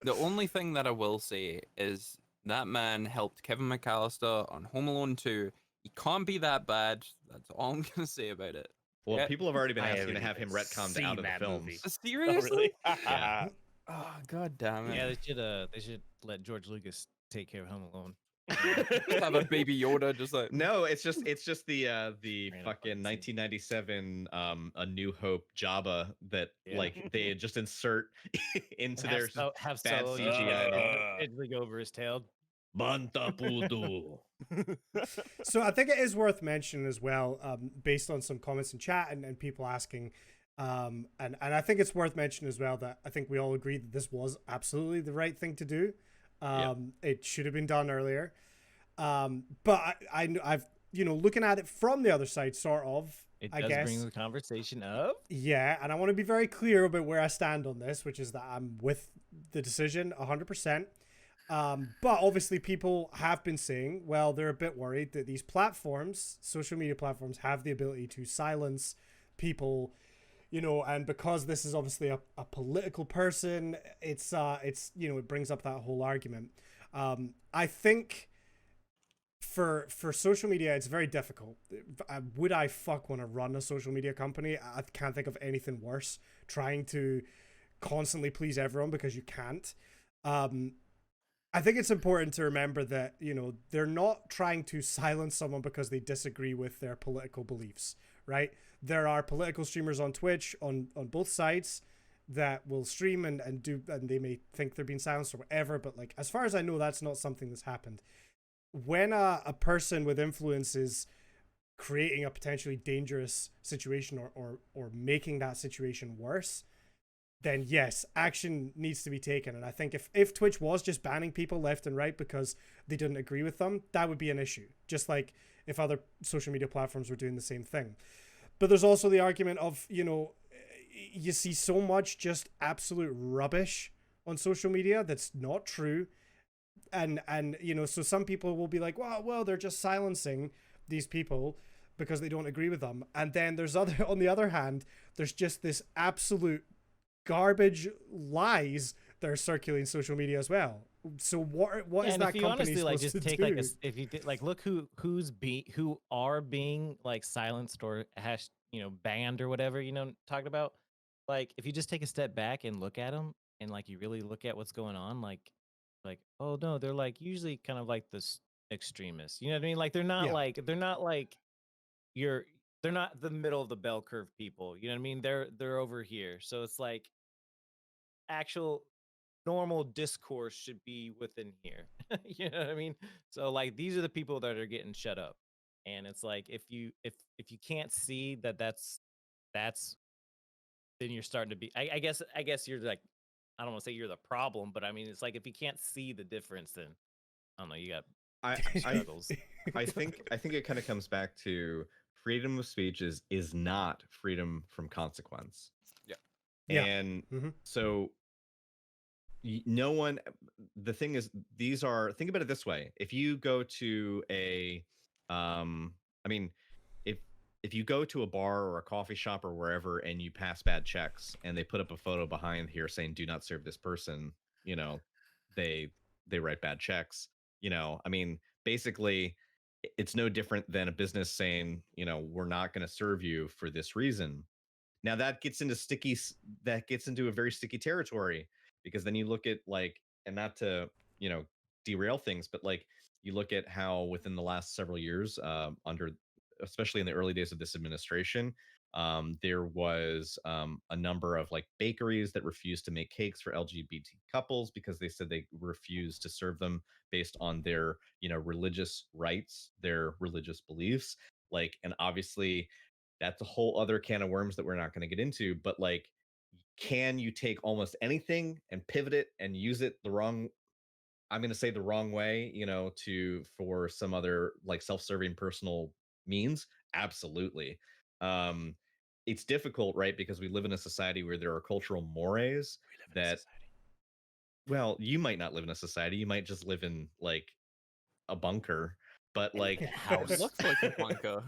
The only thing that I will say is that man helped Kevin McAllister on Home Alone 2. He can't be that bad. That's all I'm gonna say about it. Well, Yeah. people have already been I asking to haven't have him even retconned seen out of the that films. movie. Seriously? Yeah. Oh, god damn it. Yeah, they should let George Lucas take care of Home Alone. Have a baby Yoda just like No, it's just the Random fucking fucking scene. 1997 A New Hope Jabba that Yeah. like they just insert into And their have bad Solo CGI. digitally go over his tail. Bantapudo. So I think it is worth mentioning as well, based on some comments in chat and people asking, and I think it's worth mentioning as well that I think we all agree that this was absolutely the right thing to do. It should have been done earlier. But I've looking at it from the other side, sort of. It I does guess. bring the conversation up. Yeah, and I want to be very clear about where I stand on this, which is that I'm with the decision 100%. But obviously, people have been saying, well, they're a bit worried that these platforms, social media platforms, have the ability to silence people, and because this is obviously a political person, it's it brings up that whole argument. I think for social media, it's very difficult. Would I want to run a social media company? I can't think of anything worse. Trying to constantly please everyone because you can't. I think it's important to remember that, they're not trying to silence someone because they disagree with their political beliefs, right? There are political streamers on Twitch on both sides that will stream and they may think they're being silenced or whatever, but like, as far as I know, that's not something that's happened. When a person with influence is creating a potentially dangerous situation or making that situation worse, then yes, action needs to be taken. And I think if Twitch was just banning people left and right because they didn't agree with them, that would be an issue. Just like if other social media platforms were doing the same thing. But there's also the argument of, you see so much just absolute rubbish on social media that's not true. And so some people will be like, well, they're just silencing these people because they don't agree with them. And then there's on the other hand, there's just this absolute garbage lies that are circulating social media as well. So what is that company supposed to do? Look who are being like silenced or banned or whatever talked about. Like if you just take a step back and look at them and like you really look at what's going on, like oh no, they're like usually kind of like this extremists. You know what I mean? Like they're not like they're not the middle of the bell curve people. You know what I mean? They're over here. So it's like actual normal discourse should be within here. You know what I mean? So like these are the people that are getting shut up. And it's like if you can't see that's then you're starting to be I guess you're like, I don't want to say you're the problem, but I mean it's like if you can't see the difference, then I don't know, you got struggles. I think it kind of comes back to freedom of speech is not freedom from consequence. Yeah. And Mm-hmm. so no one, the thing is, these are, think about it this way. If you go to if you go to a bar or a coffee shop or wherever and you pass bad checks and they put up a photo behind here saying do not serve this person, they write bad checks. Basically it's no different than a business saying, we're not going to serve you for this reason. Now that gets into a very sticky territory, because then you look at and not to, derail things, but like you look at how within the last several years, especially in the early days of this administration, there was a number of bakeries that refused to make cakes for LGBT couples because they said they refused to serve them based on their, religious rights, their religious beliefs. And obviously that's a whole other can of worms that we're not going to get into. But can you take almost anything and pivot it and use it the wrong way, for some other self-serving personal means? Absolutely. It's difficult, right? Because we live in a society where there are cultural mores that, well, you might not live in a society. You might just live in a bunker, but it looks like a bunker.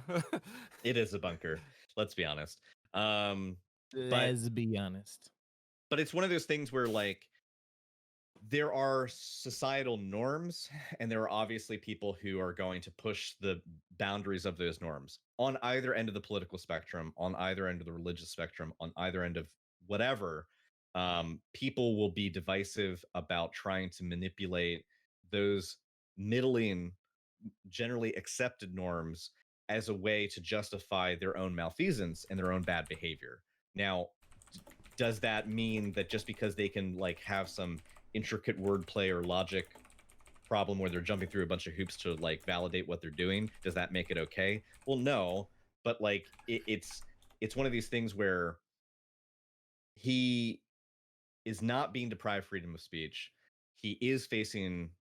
it is a bunker. Let's be honest. Let's be honest. But it's one of those things where there are societal norms, and there are obviously people who are going to push the boundaries of those norms on either end of the political spectrum, on either end of the religious spectrum, on either end of whatever. People will be divisive about trying to manipulate those middling, generally accepted norms as a way to justify their own malfeasance and their own bad behavior. Now, does that mean that just because they can like have some intricate wordplay or logic problem where they're jumping through a bunch of hoops to like validate what they're doing, does that make it okay? Well, no, but like it's one of these things where he is not being deprived freedom of speech. He is facing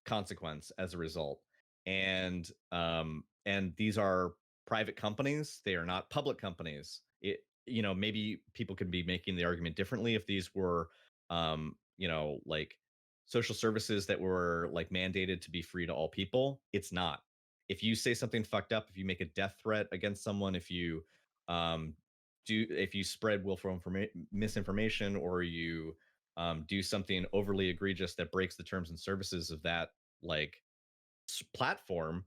consequence as a result, and these are private companies. They are not public companies. Maybe people could be making the argument differently if these were like social services that were like mandated to be free to all people. It's not. If you say something fucked up, if you make a death threat against someone, um if you spread willful misinformation, or you do something overly egregious that breaks the terms and services of that like platform,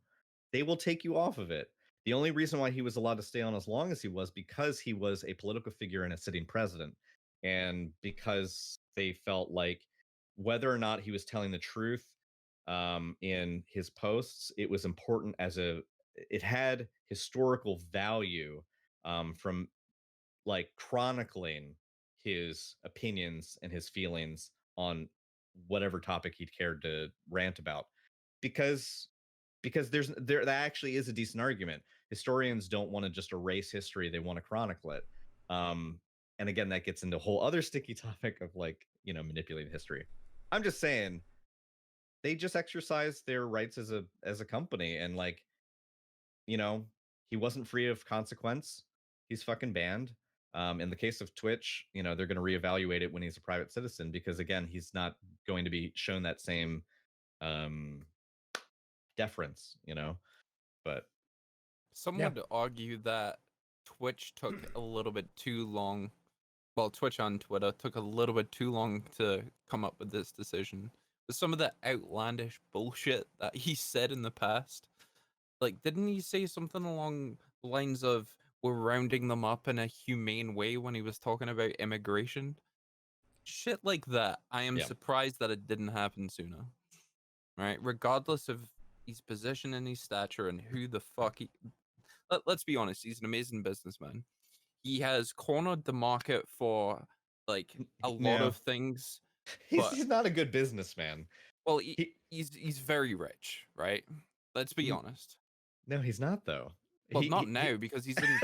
they will take you off of it. The only reason why he was allowed to stay on as long as he was because he was a political figure and a sitting president, and because they felt like whether or not he was telling the truth in his posts, it was important it had historical value from like chronicling his opinions and his feelings on whatever topic he'd cared to rant about, because there that actually is a decent argument. Historians don't want to just erase history, they want to chronicle it. And again, that gets into a whole other sticky topic of like manipulating history. I'm just saying they just exercise their rights as a company, and like he wasn't free of consequence. He's fucking banned. In the case of Twitch, they're going to reevaluate it when he's a private citizen, because again, he's not going to be shown that same um, deference. But Some Yeah. would argue that Twitch took a little bit too long. Well, Twitch on Twitter took a little bit too long to come up with this decision. With some of the outlandish bullshit that he said in the past. Like, didn't he say something along the lines of we're rounding them up in a humane way when he was talking about immigration? Shit like that. I am Yeah. surprised that it didn't happen sooner. Right? Regardless of his position and his stature and who the fuck let's be honest, he's an amazing businessman. He has cornered the market for like a lot Yeah. of things. he's, But- he's not a good businessman. Well, He- he's very rich, right? Let's be honest. No, he's not though. Well, not now because he's in.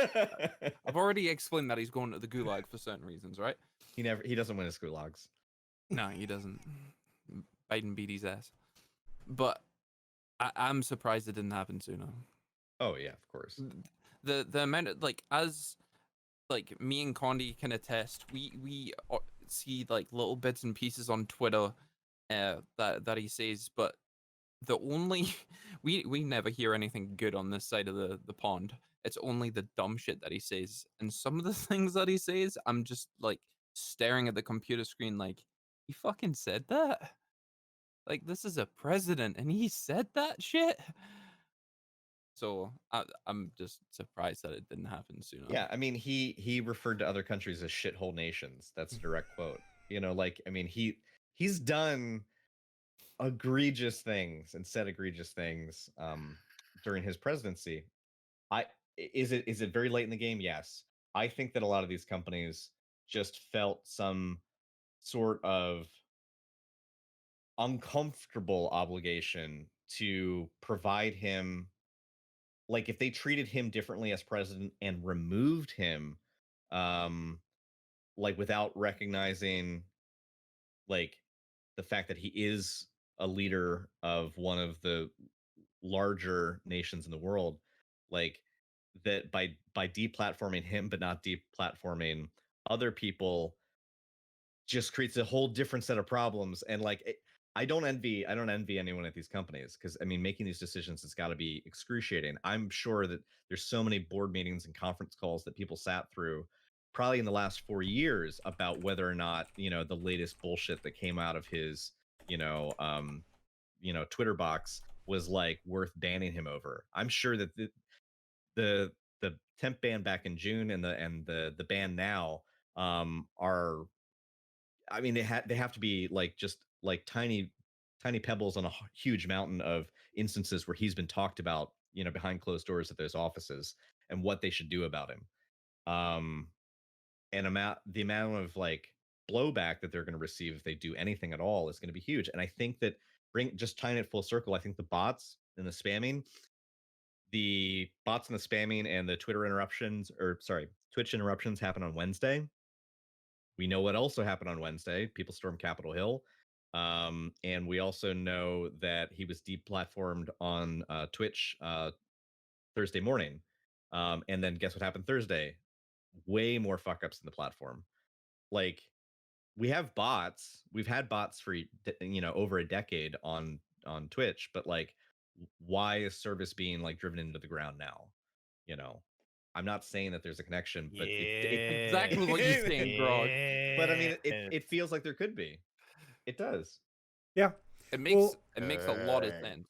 I've already explained that he's going to the gulag for certain reasons, right? he doesn't win his gulags. No, he doesn't. Biden beat his ass. But I'm surprised it didn't happen sooner. Oh yeah, of course. The amount of like as like me and Condi can attest, we see like little bits and pieces on Twitter that he says, but the only we never hear anything good on this side of the pond. It's only the dumb shit that he says, and some of the things that he says, I'm just like staring at the computer screen like he fucking said that. Like this is a president, and he said that shit. So I'm just surprised that it didn't happen sooner. Yeah, I mean, he referred to other countries as shithole nations. That's a direct quote. I mean, he's done egregious things and said egregious things during his presidency. Is it very late in the game? Yes. I think that a lot of these companies just felt some sort of uncomfortable obligation to provide him, like if they treated him differently as president and removed him like without recognizing like the fact that he is a leader of one of the larger nations in the world, like that by deplatforming him but not deplatforming other people just creates a whole different set of problems. And like I don't envy anyone at these companies, because I mean making these decisions has got to be excruciating. I'm sure that there's so many board meetings and conference calls that people sat through probably in the last 4 years about whether or not the latest bullshit that came out of his Twitter box was like worth banning him over. I'm sure that the temp ban back in June and the ban now are, I mean, they have to be like just like tiny tiny pebbles on a huge mountain of instances where he's been talked about, behind closed doors at those offices and what they should do about him. And the amount of like blowback that they're going to receive if they do anything at all is going to be huge. And I think that just tying it full circle, I think the bots and the spamming and the Twitch interruptions happen on Wednesday. We know what also happened on Wednesday. People stormed Capitol Hill. And we also know that he was deplatformed on Twitch Thursday morning. And then guess what happened Thursday? Way more fuck ups in the platform. Like, we have bots. We've had bots for over a decade on Twitch, but like, why is service being like driven into the ground now? I'm not saying that there's a connection, but exactly what you're saying, Grog. But I mean, it feels like there could be. It does. Yeah. It makes a lot of sense.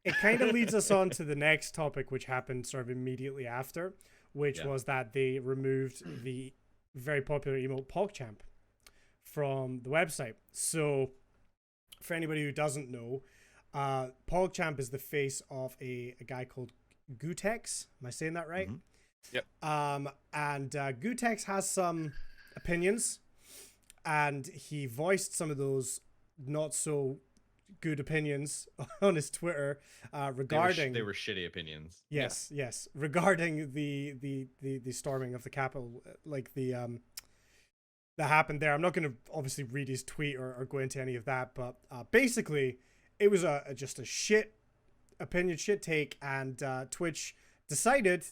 It kind of leads us on to the next topic, which happened sort of immediately after, which was that they removed the very popular emote PogChamp from the website. So, for anybody who doesn't know, PogChamp is the face of a guy called Gootecks. Am I saying that right? Mm-hmm. Yep. And Gootecks has some opinions, and he voiced some of those not so good opinions on his Twitter regarding they were shitty opinions. Yes, regarding the storming of the Capitol, like that happened there. I'm not going to obviously read his tweet or go into any of that, but basically it was just a shit opinion, shit take, and Twitch decided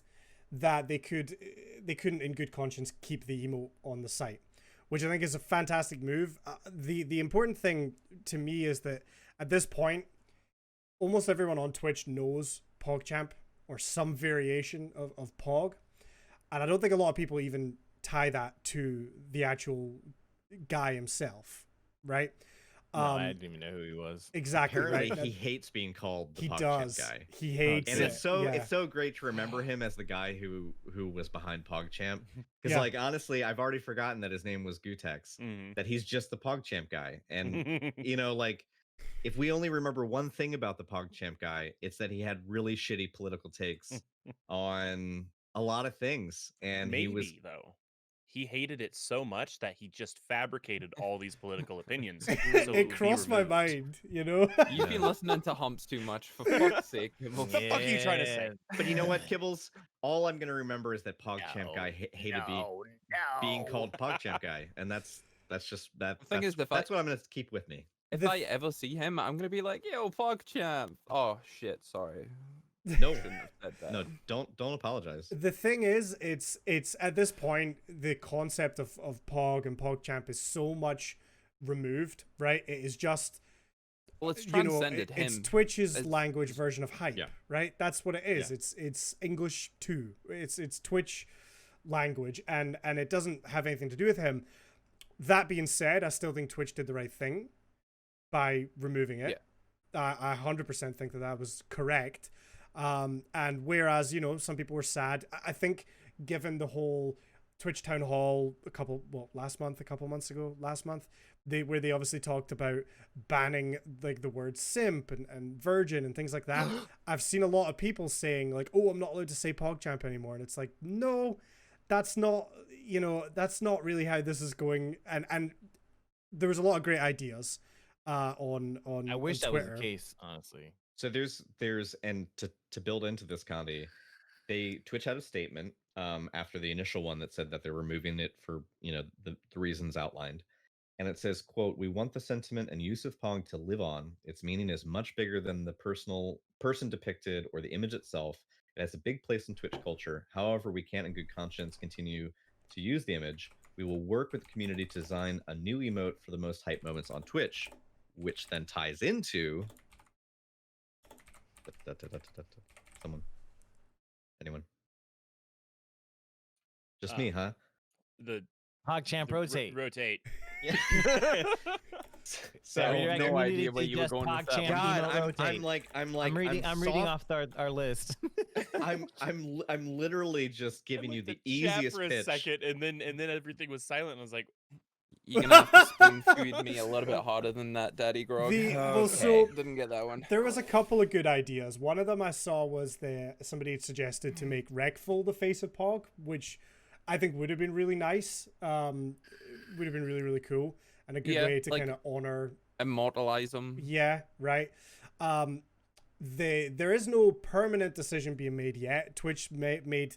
that they couldn't in good conscience keep the emote on the site, which I think is a fantastic move. The important thing to me is that at this point, almost everyone on Twitch knows PogChamp or some variation of Pog, and I don't think a lot of people even tie that to the actual guy himself, right? No, I didn't even know who he was. Exactly. Apparently, right. he hates being called the He PogChamp does. guy. He hates And it. it's so great to remember him as the guy who was behind PogChamp. Because like, honestly, I've already forgotten that his name was Gootecks, that he's just the PogChamp guy. And like, if we only remember one thing about the PogChamp guy, it's that he had really shitty political takes on a lot of things. And he hated it so much that he just fabricated all these political opinions. It crossed my mind, You've been listening to Humps too much, for fuck's sake. What the fuck are you trying to say? But you know what, Kibbles? All I'm going to remember is that PogChamp guy hated being called PogChamp guy. And that's just that. That's what I'm going to keep with me. If I ever see him, I'm going to be like, yo, PogChamp. Oh, shit, sorry. No, don't apologize. The thing is, it's at this point the concept of Pog and PogChamp is so much removed, right? It is just, well, it's transcended him. It's Twitch's language version of hype, yeah. right? That's what it is. Yeah. It's English too. It's Twitch language, and it doesn't have anything to do with him. That being said, I still think Twitch did the right thing by removing it. Yeah. I 100% think that was correct. And whereas, some people were sad, I think given the whole Twitch town hall a couple months ago, where they obviously talked about banning like the word simp and virgin and things like that. I've seen a lot of people saying like, oh, I'm not allowed to say PogChamp anymore. And it's like, no, that's not really how this is going. And there was a lot of great ideas on I wish that Twitter. was the case, honestly. So there's and to build into this, Condi, Twitch had a statement after the initial one that said that they're removing it for the reasons outlined, and it says, quote, "We want the sentiment and use of Pog to live on. Its meaning is much bigger than the person depicted or the image itself. It has a big place in Twitch culture. However, we can't in good conscience continue to use the image. We will work with the community to design a new emote for the most hype moments on Twitch," which then ties into someone, anyone, just me, huh? The PogChamp rotate. Rotate. Yeah. So I have no idea where you were going with that. God, I'm reading off our list. I'm literally just giving you the chat easiest for a pitch. second, and then everything was silent. And I was like, you're gonna have to spoon feed me a little bit harder than that, Daddy Grog. Well, so Didn't get that one. there was a couple of good ideas. One of them I saw was somebody had suggested to make Rekful the face of Pog, which I think would have been really nice. Would have been really, really cool and a good Yeah, way to like- kind of honor. Immortalize them. Yeah, right. There is no permanent decision being made yet. Twitch made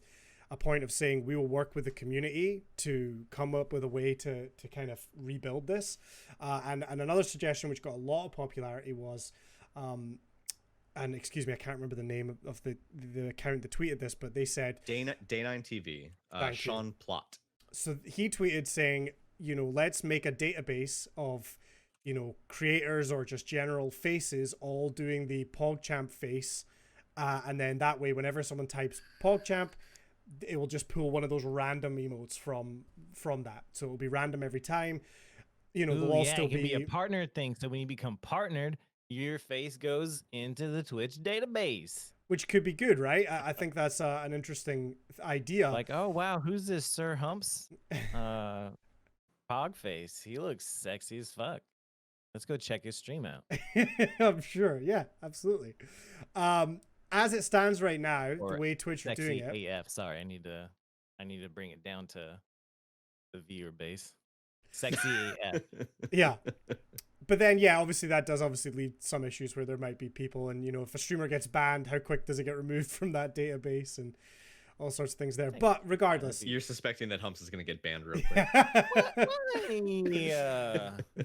a point of saying we will work with the community to come up with a way to kind of rebuild this. And another suggestion which got a lot of popularity was, and excuse me, I can't remember the name of the account that tweeted this, but they said, Day9 TV, Thank you. Sean Plott. so he tweeted saying, let's make a database of, creators or just general faces all doing the PogChamp face. And then that way, whenever someone types PogChamp, it will just pull one of those random emotes from that. So it'll be random every time. They'll Ooh, all yeah, still it can be a partner thing. So when you become partnered, your face goes into the Twitch database. which could be good, right? I think that's an interesting idea. Like, oh wow, who's this Sir Humps Pog face? He looks sexy as fuck. Let's go check his stream out. I'm sure. Yeah, absolutely. As it stands right now, Or the way Twitch are doing Sexy it, AF. Sorry, I need to bring it down to the viewer base. Sexy AF. yeah. But then, yeah, obviously that does lead some issues where there might be people, and if a streamer gets banned, how quick does it get removed from that database, and all sorts of things there. But regardless, You're suspecting that Humps is going to get banned real quick.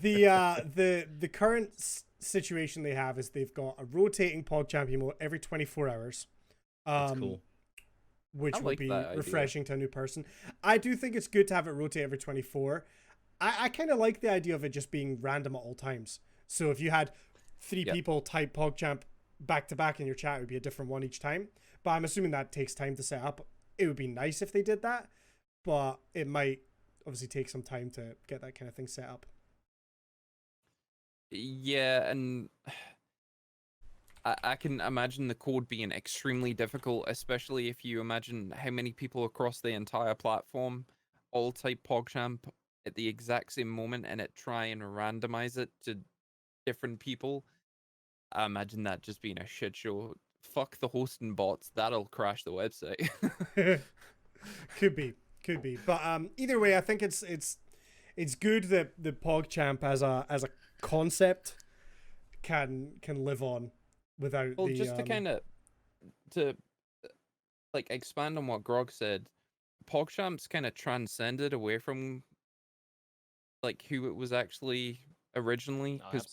Yeah. the current situation they have is they've got a rotating PogChamp emote every 24 hours. That's cool. Which I would like be that idea. refreshing to a new person. I do think it's good to have it rotate every 24. I kind of like the idea of it just being random at all times. So if you had three Yep. people type PogChamp back to back in your chat, it would be a different one each time. But I'm assuming that takes time to set up. It would be nice if they did that, but it might obviously take some time to get that kind of thing set up. Yeah, and I can imagine the code being extremely difficult, especially if you imagine how many people across the entire platform all type PogChamp at the exact same moment and try and randomize it to different people. I imagine that just being a shit show. Fuck the hosting bots, that'll crash the website. Could be. But either way, I think it's good that the PogChamp as a concept can live on without Well, the just to kind of like expand on what Grog said, PogChamp's kind of transcended away from like who it was actually originally, Oh, because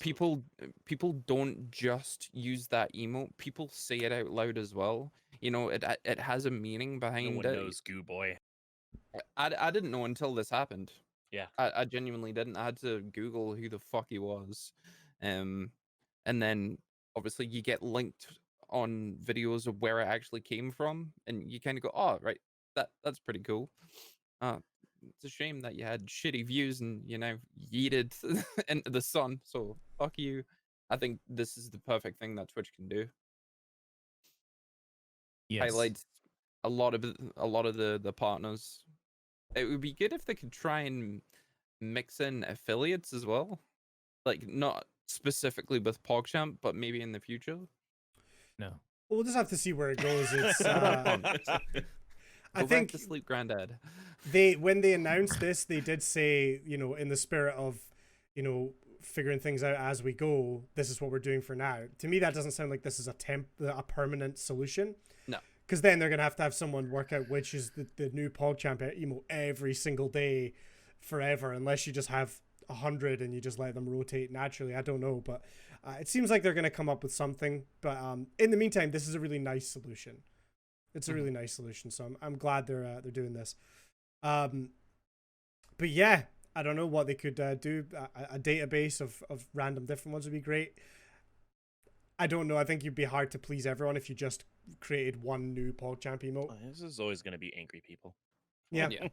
people don't just use that emote, people say it out loud as well. It has a meaning No behind one it. knows Goo Boy. I didn't know until this happened. Yeah. I genuinely didn't. I had to Google who the fuck he was. And then obviously you get linked on videos of where it actually came from, and you kind of go, oh, right, that's pretty cool. It's a shame that you had shitty views and, yeeted into the sun. So fuck you. I think this is the perfect thing that Twitch can do. Yes. Highlights a lot of the partners. It would be good if they could try and mix in affiliates as well, like not specifically with PogChamp, but maybe in the future. No. we'll just have to see where it goes. It's Shut up, I Humps. Go think back to sleep, Granddad. when they announced this, they did say, in the spirit of, figuring things out as we go, this is what we're doing for now. To me, that doesn't sound like this is a permanent solution. No. Because then they're going to have someone work out which is the new PogChamp emote every single day forever, unless you just have 100 and you just let them rotate naturally. I don't know, but it seems like they're going to come up with something. But in the meantime, this is a really nice solution. It's a really nice solution, so I'm glad they're doing this. But yeah, I don't know what they could do. A database of random different ones would be great. I don't know. I think you'd be hard to please everyone if you just created one new PogChamp emote. This is always going to be angry people. Yeah. Yeah.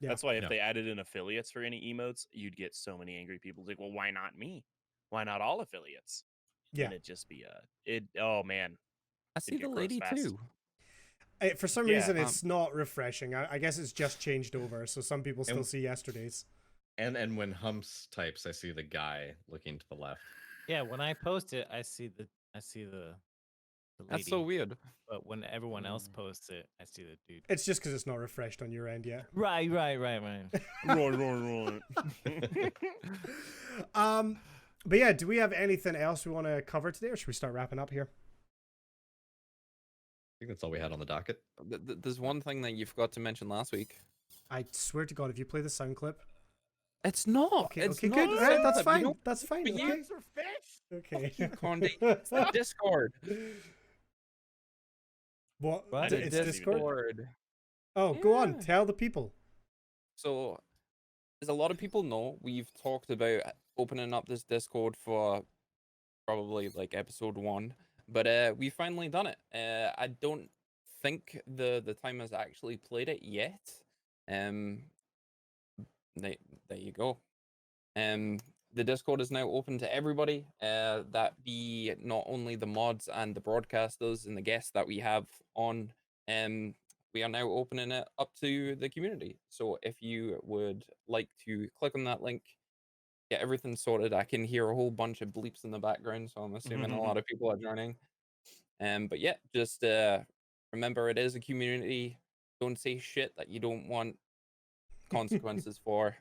Yeah. That's why if Yeah. they added in affiliates for any emotes, you'd get so many angry people. Like, well, why not me? Why not all affiliates? Yeah. And it'd just be oh man. I see get the gross lady fast. too. For some Yeah, reason, it's not refreshing. I guess it's just changed over, so some people still And- see yesterday's. And when Humps types, I see the guy looking to the left. Yeah, when I post it, I see the lady. That's so weird. But when everyone else posts it, I see the dude. It's just because it's not refreshed on your end yet. Right. Roar. But yeah, do we have anything else we want to cover today, or should we start wrapping up here? I think that's all we had on the docket. There's one thing that you forgot to mention last week. I swear to God, if you play the sound clip. It's not. Okay, it's okay, not good. a All right, sound that's clip. fine. You know, That's fine. but Okay. Okay. Condi, it's the Discord. What? What? It's The Discord? Oh, go on. Yeah. Tell the people. So, as a lot of people know, we've talked about opening up this Discord for probably like episode 1, but we finally done it. I don't think the time has actually played it yet. There you go. The Discord is now open to everybody. That be not only the mods and the broadcasters and the guests that we have on. We are now opening it up to the community. So if you would like to click on that link, get everything sorted. I can hear a whole bunch of bleeps in the background, so I'm assuming a lot of people are joining. But yeah, just remember it is a community. Don't say shit that you don't want consequences for.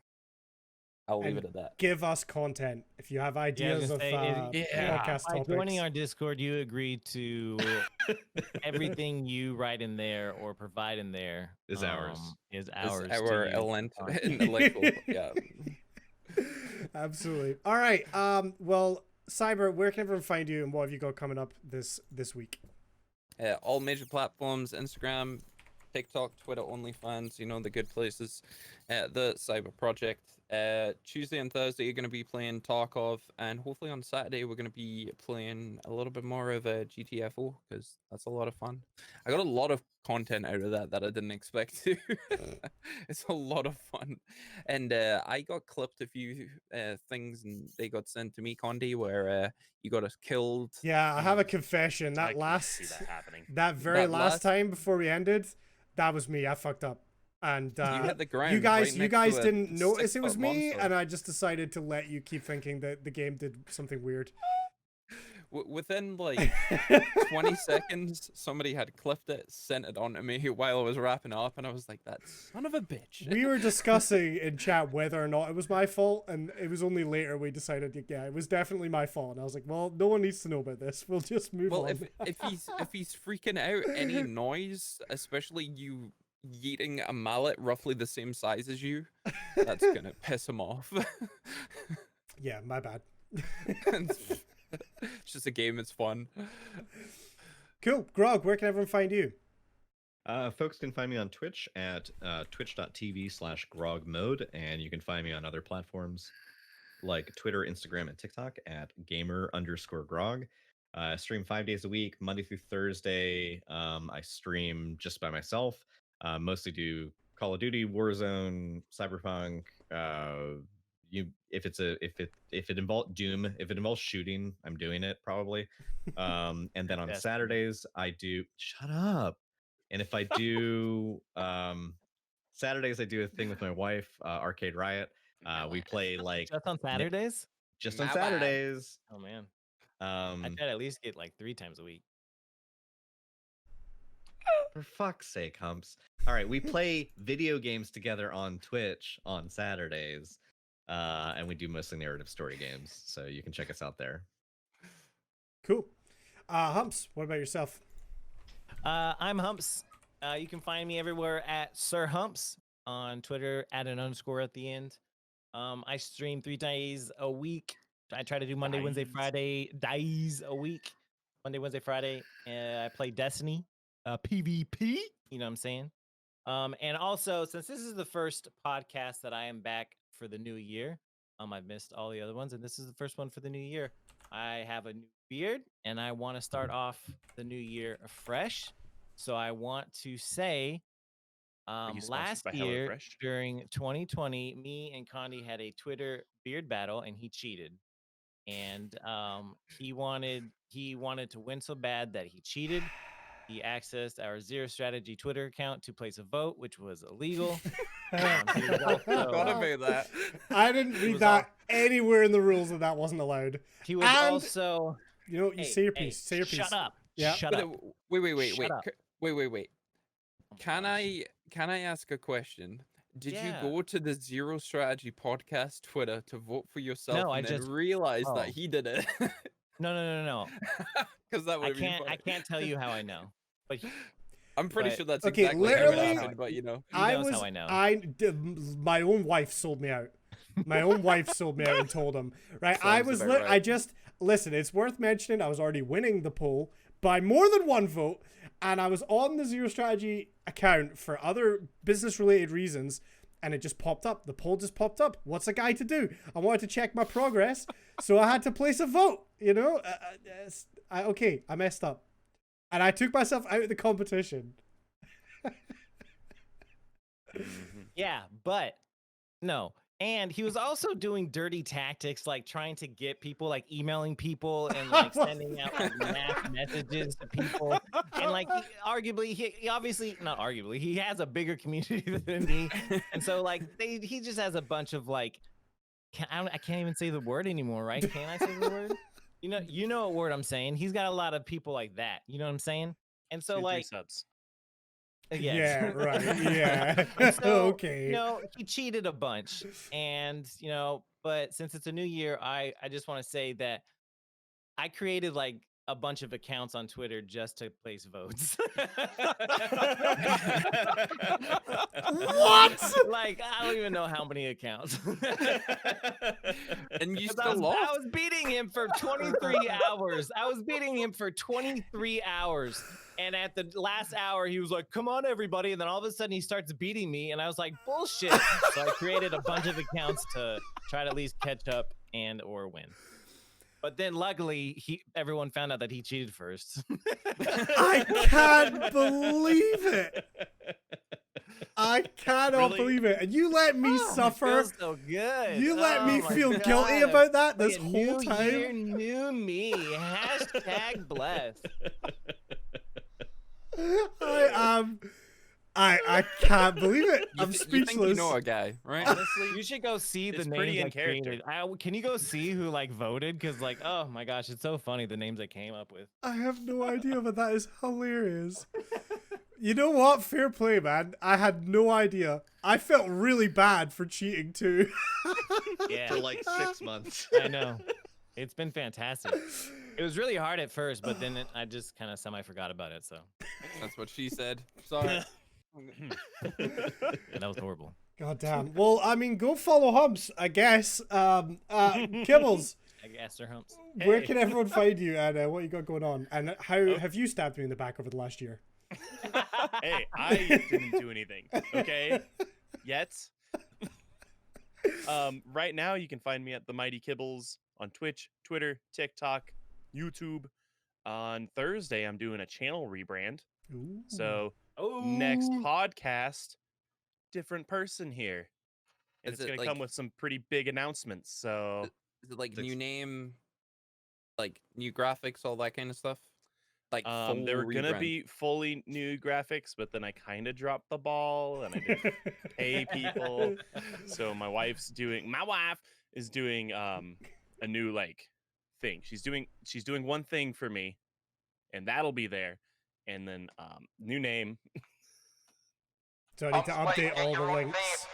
I'll leave And it at that. Give us content if you have ideas of say, yeah. podcast By topics. joining our Discord, you agree to everything you write in there or provide in there Is ours. Is Is ours. our to use. intellectual, yeah. Absolutely. All right. Well, Cyber, where can everyone find you, and what have you got coming up this week? All major platforms: Instagram, TikTok, Twitter, OnlyFans. You know, the good places. The Cyber Project. Tuesday and Thursday you're going to be playing Tarkov, and hopefully on Saturday we're going to be playing a little bit more of a GTFO, because that's a lot of fun. I got a lot of content out of that I didn't expect to. It's a lot of fun, and I got clipped a few things, and they got sent to me, Condi, where you got us killed. Yeah, I have a confession. I That can see that happening. that very That last last- time before we ended, that was me. I fucked up. And You hit the ground. you guys right next to a didn't notice it was 6-foot me, monster. and I just decided to let you keep thinking that the game did something weird. Within like 20 seconds, somebody had clipped it, sent it on to me while I was wrapping up, and I was like, "That son of a bitch." We were discussing in chat whether or not it was my fault, and it was only later we decided, yeah, it was definitely my fault. And I was like, well, no one needs to know about this. We'll just move Well, on. if he's freaking out, any noise, especially you yeeting a mallet roughly the same size as you, that's gonna piss him off. Yeah, my bad. It's just a game. It's fun. Cool. Grog, where can everyone find you? Folks can find me on Twitch at twitch.tv/grogmode, and you can find me on other platforms like Twitter, Instagram, and TikTok at gamer_grog. I stream 5 days a week, Monday through Thursday. I stream just by myself. Mostly do Call of Duty, Warzone, Cyberpunk. If it involves Doom, if it involves shooting, I'm doing it probably. And then on Destiny. Saturdays I do. Shut up. And if I do Saturdays, I do a thing with my wife, Arcade Riot. We play like Just on Saturdays? just on My bad. Saturdays. Oh man, I try to at least get like 3 times a week. For fuck's sake, Humps. All right, we play video games together on Twitch on Saturdays, and we do mostly narrative story games. So you can check us out there. Cool. Humps, what about yourself? I'm Humps. You can find me everywhere at Sir Humps on Twitter, add an underscore at the end. I stream 3 days a week. I try to do Monday, Wednesday, Days. Friday, days a week. Monday, Wednesday, Friday. I play Destiny, PvP. You know what I'm saying? And also, since this is the first podcast that I am back for the new year, I've missed all the other ones, and this is the first one for the new year. I have a new beard, and I want to start off the new year fresh. So I want to say, Are you sponsored last by year HelloFresh? during 2020, me and Condi had a Twitter beard battle, and he cheated. And he wanted to win so bad that he cheated. he accessed our Zero Strategy Twitter account to place a vote, which was illegal. He was Forgot also, about that. I didn't read was that anywhere in the rules that wasn't allowed. he was And- also. You know, you Hey, say your hey, piece. Say your piece. Shut up. Yeah. Shut But, up. wait. Shut up. Wait. Oh my Can gosh. I ask a question? Did you Yeah. go to the Zero Strategy podcast Twitter to vote for yourself No, I and then just- realize oh. that he did it? No. Because that would I have been can't. funny. I can't tell you how I know. But I'm pretty but- sure that's Okay, exactly how it literally- happened, but you know. He knows how I know. My own wife sold me out. My own wife sold me out and told him. Right, I Sounds was. about I right. just listen. It's worth mentioning. I was already winning the poll by more than one vote, and I was on the Zero Strategy account for other business-related reasons, and it just popped up. The poll just popped up. What's a guy to do? I wanted to check my progress, so I had to place a vote. You know, okay, I messed up, and I took myself out of the competition. yeah, but no. And he was also doing dirty tactics, like trying to get people, like emailing people and like sending out like mass messages to people. And like, he obviously, not arguably, he has a bigger community than me. And so like, he just has a bunch of like, I can't even say the word anymore, right? Can I say the word? You know what word I'm saying. He's got a lot of people like that. You know what I'm saying? And so 2-3 like, subs. yes. Yeah, right. Yeah. And so, Okay. You know, he cheated a bunch. And, you know, but since it's a new year, I just want to say that I created like a bunch of accounts on Twitter just to place votes. What? Like, I don't even know how many accounts. And you 'Cause I still was lost. beating him for 23 hours. I was beating him for 23 hours. And at the last hour, he was like, come on, everybody. And then all of a sudden, he starts beating me. And I was like, bullshit. So I created a bunch of accounts to try to at least catch up and or win. But then luckily, everyone found out that he cheated first. I can't believe it. I cannot Really? believe it. And you let me Oh, it suffer. feels so good. You let me Oh my feel guilty God. about that this Look at whole new time. Year, new me. Hashtag blessed. I can't believe it. I'm You think speechless. you know a guy, right? Honestly, you should go see the it's names pretty I in character. created. Can you go see who like voted? Because like, oh my gosh, it's so funny the names I came up with. I have no idea, but that is hilarious. You know what? Fair play, man. I had no idea. I felt really bad for cheating too. Yeah, For like 6 months. I know. It's been fantastic. It was really hard at first, but then I just kind of semi forgot about it. So That's what she said. Sorry. that was horrible. God damn. Well, I mean, go follow Humps, I guess. Kibbles, I guess her humps. where Hey. can everyone find you and what you got going on? And how have you stabbed me in the back over the last year? Hey, I didn't do anything. Okay, yet. Right now you can find me at the Mighty Kibbles on Twitch, Twitter, TikTok, YouTube. On Thursday, I'm doing a channel rebrand. Ooh. So Oh, next podcast, different person here, and Is it's it gonna like- come with some pretty big announcements. So Is it like Six. new name, like new graphics, all that kind of stuff? Like they were full gonna rebrand? be fully new graphics, but then I kind of dropped the ball and I didn't pay people. So my wife is doing a new like thing. She's doing one thing for me, and that'll be there. And then new name. So I need to update all the links.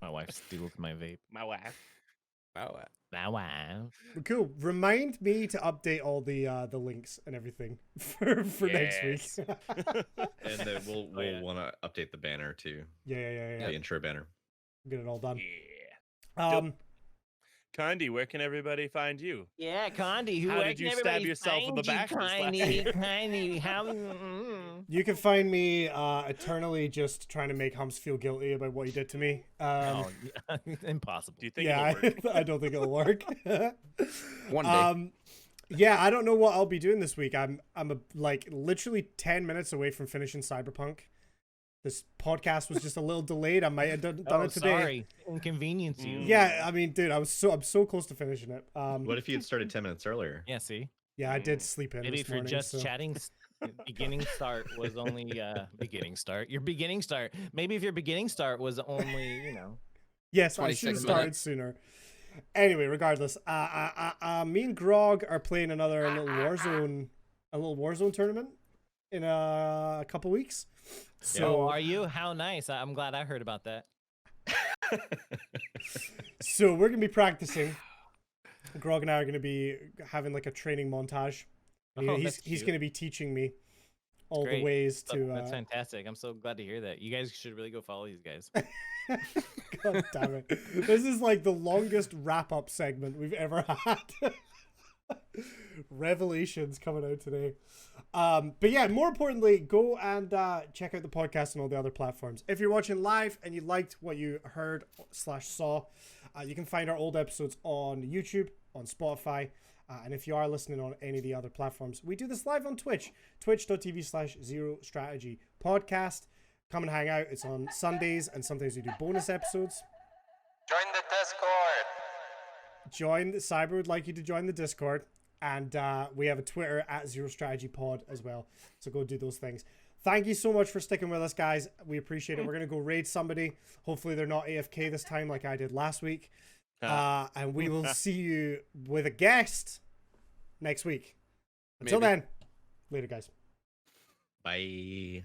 my wife steals my vape. My wife. Wow. My wife. Cool. Remind me to update all the links and everything for next Yes. week. And we'll yeah. want to update the banner too. Yeah. The intro banner. Get it all done. Yeah. Condi, where can everybody find you? Yeah, Condi. How did you stab yourself in the back this last Condi, year? Condi. How? You can find me eternally just trying to make Humps feel guilty about what he did to me. Oh, impossible. Do you think Yeah, it'll work? I don't think it'll work. One day. Yeah, I don't know what I'll be doing this week. I'm like literally 10 minutes away from finishing Cyberpunk. This podcast was just a little delayed. I might have done it today. Sorry, inconvenience you. Mm. Yeah, I mean, dude, I'm so close to finishing it. What if you had started 10 minutes earlier? Yeah. See. Yeah, I did sleep in Maybe this if you're morning. just so. chatting, beginning start was only beginning start. Your beginning start. Maybe if your beginning start was only, Yes, I should have 26 started minutes. sooner. Anyway, regardless, me and Grog are playing a little Warzone tournament in a couple weeks. So, are you? How nice! I'm glad I heard about that. so we're gonna be practicing. Grog and I are gonna be having like a training montage. And, Oh, he's that's cute. gonna be teaching me all the Great. ways to. That's fantastic. I'm so glad to hear that. You guys should really go follow these guys. God damn it! This is like the longest wrap-up segment we've ever had. Revelations coming out today. But yeah, more importantly, go and check out the podcast on all the other platforms. If you're watching live and you liked what you heard / saw, you can find our old episodes on YouTube, on Spotify, and if you are listening on any of the other platforms, we do this live on Twitch, twitch.tv/Zero Strategy Podcast. Come and hang out. It's on Sundays, and sometimes we do bonus episodes. Join the Discord. Cyber would like you to join the Discord, and we have a Twitter at Zero Strategy Pod as well. So go do those things. Thank you so much for sticking with us, guys. We appreciate it. We're gonna go raid somebody. Hopefully they're not AFK this time like I did last week. And we will see you with a guest next week. Until Maybe. then, later, guys. Bye.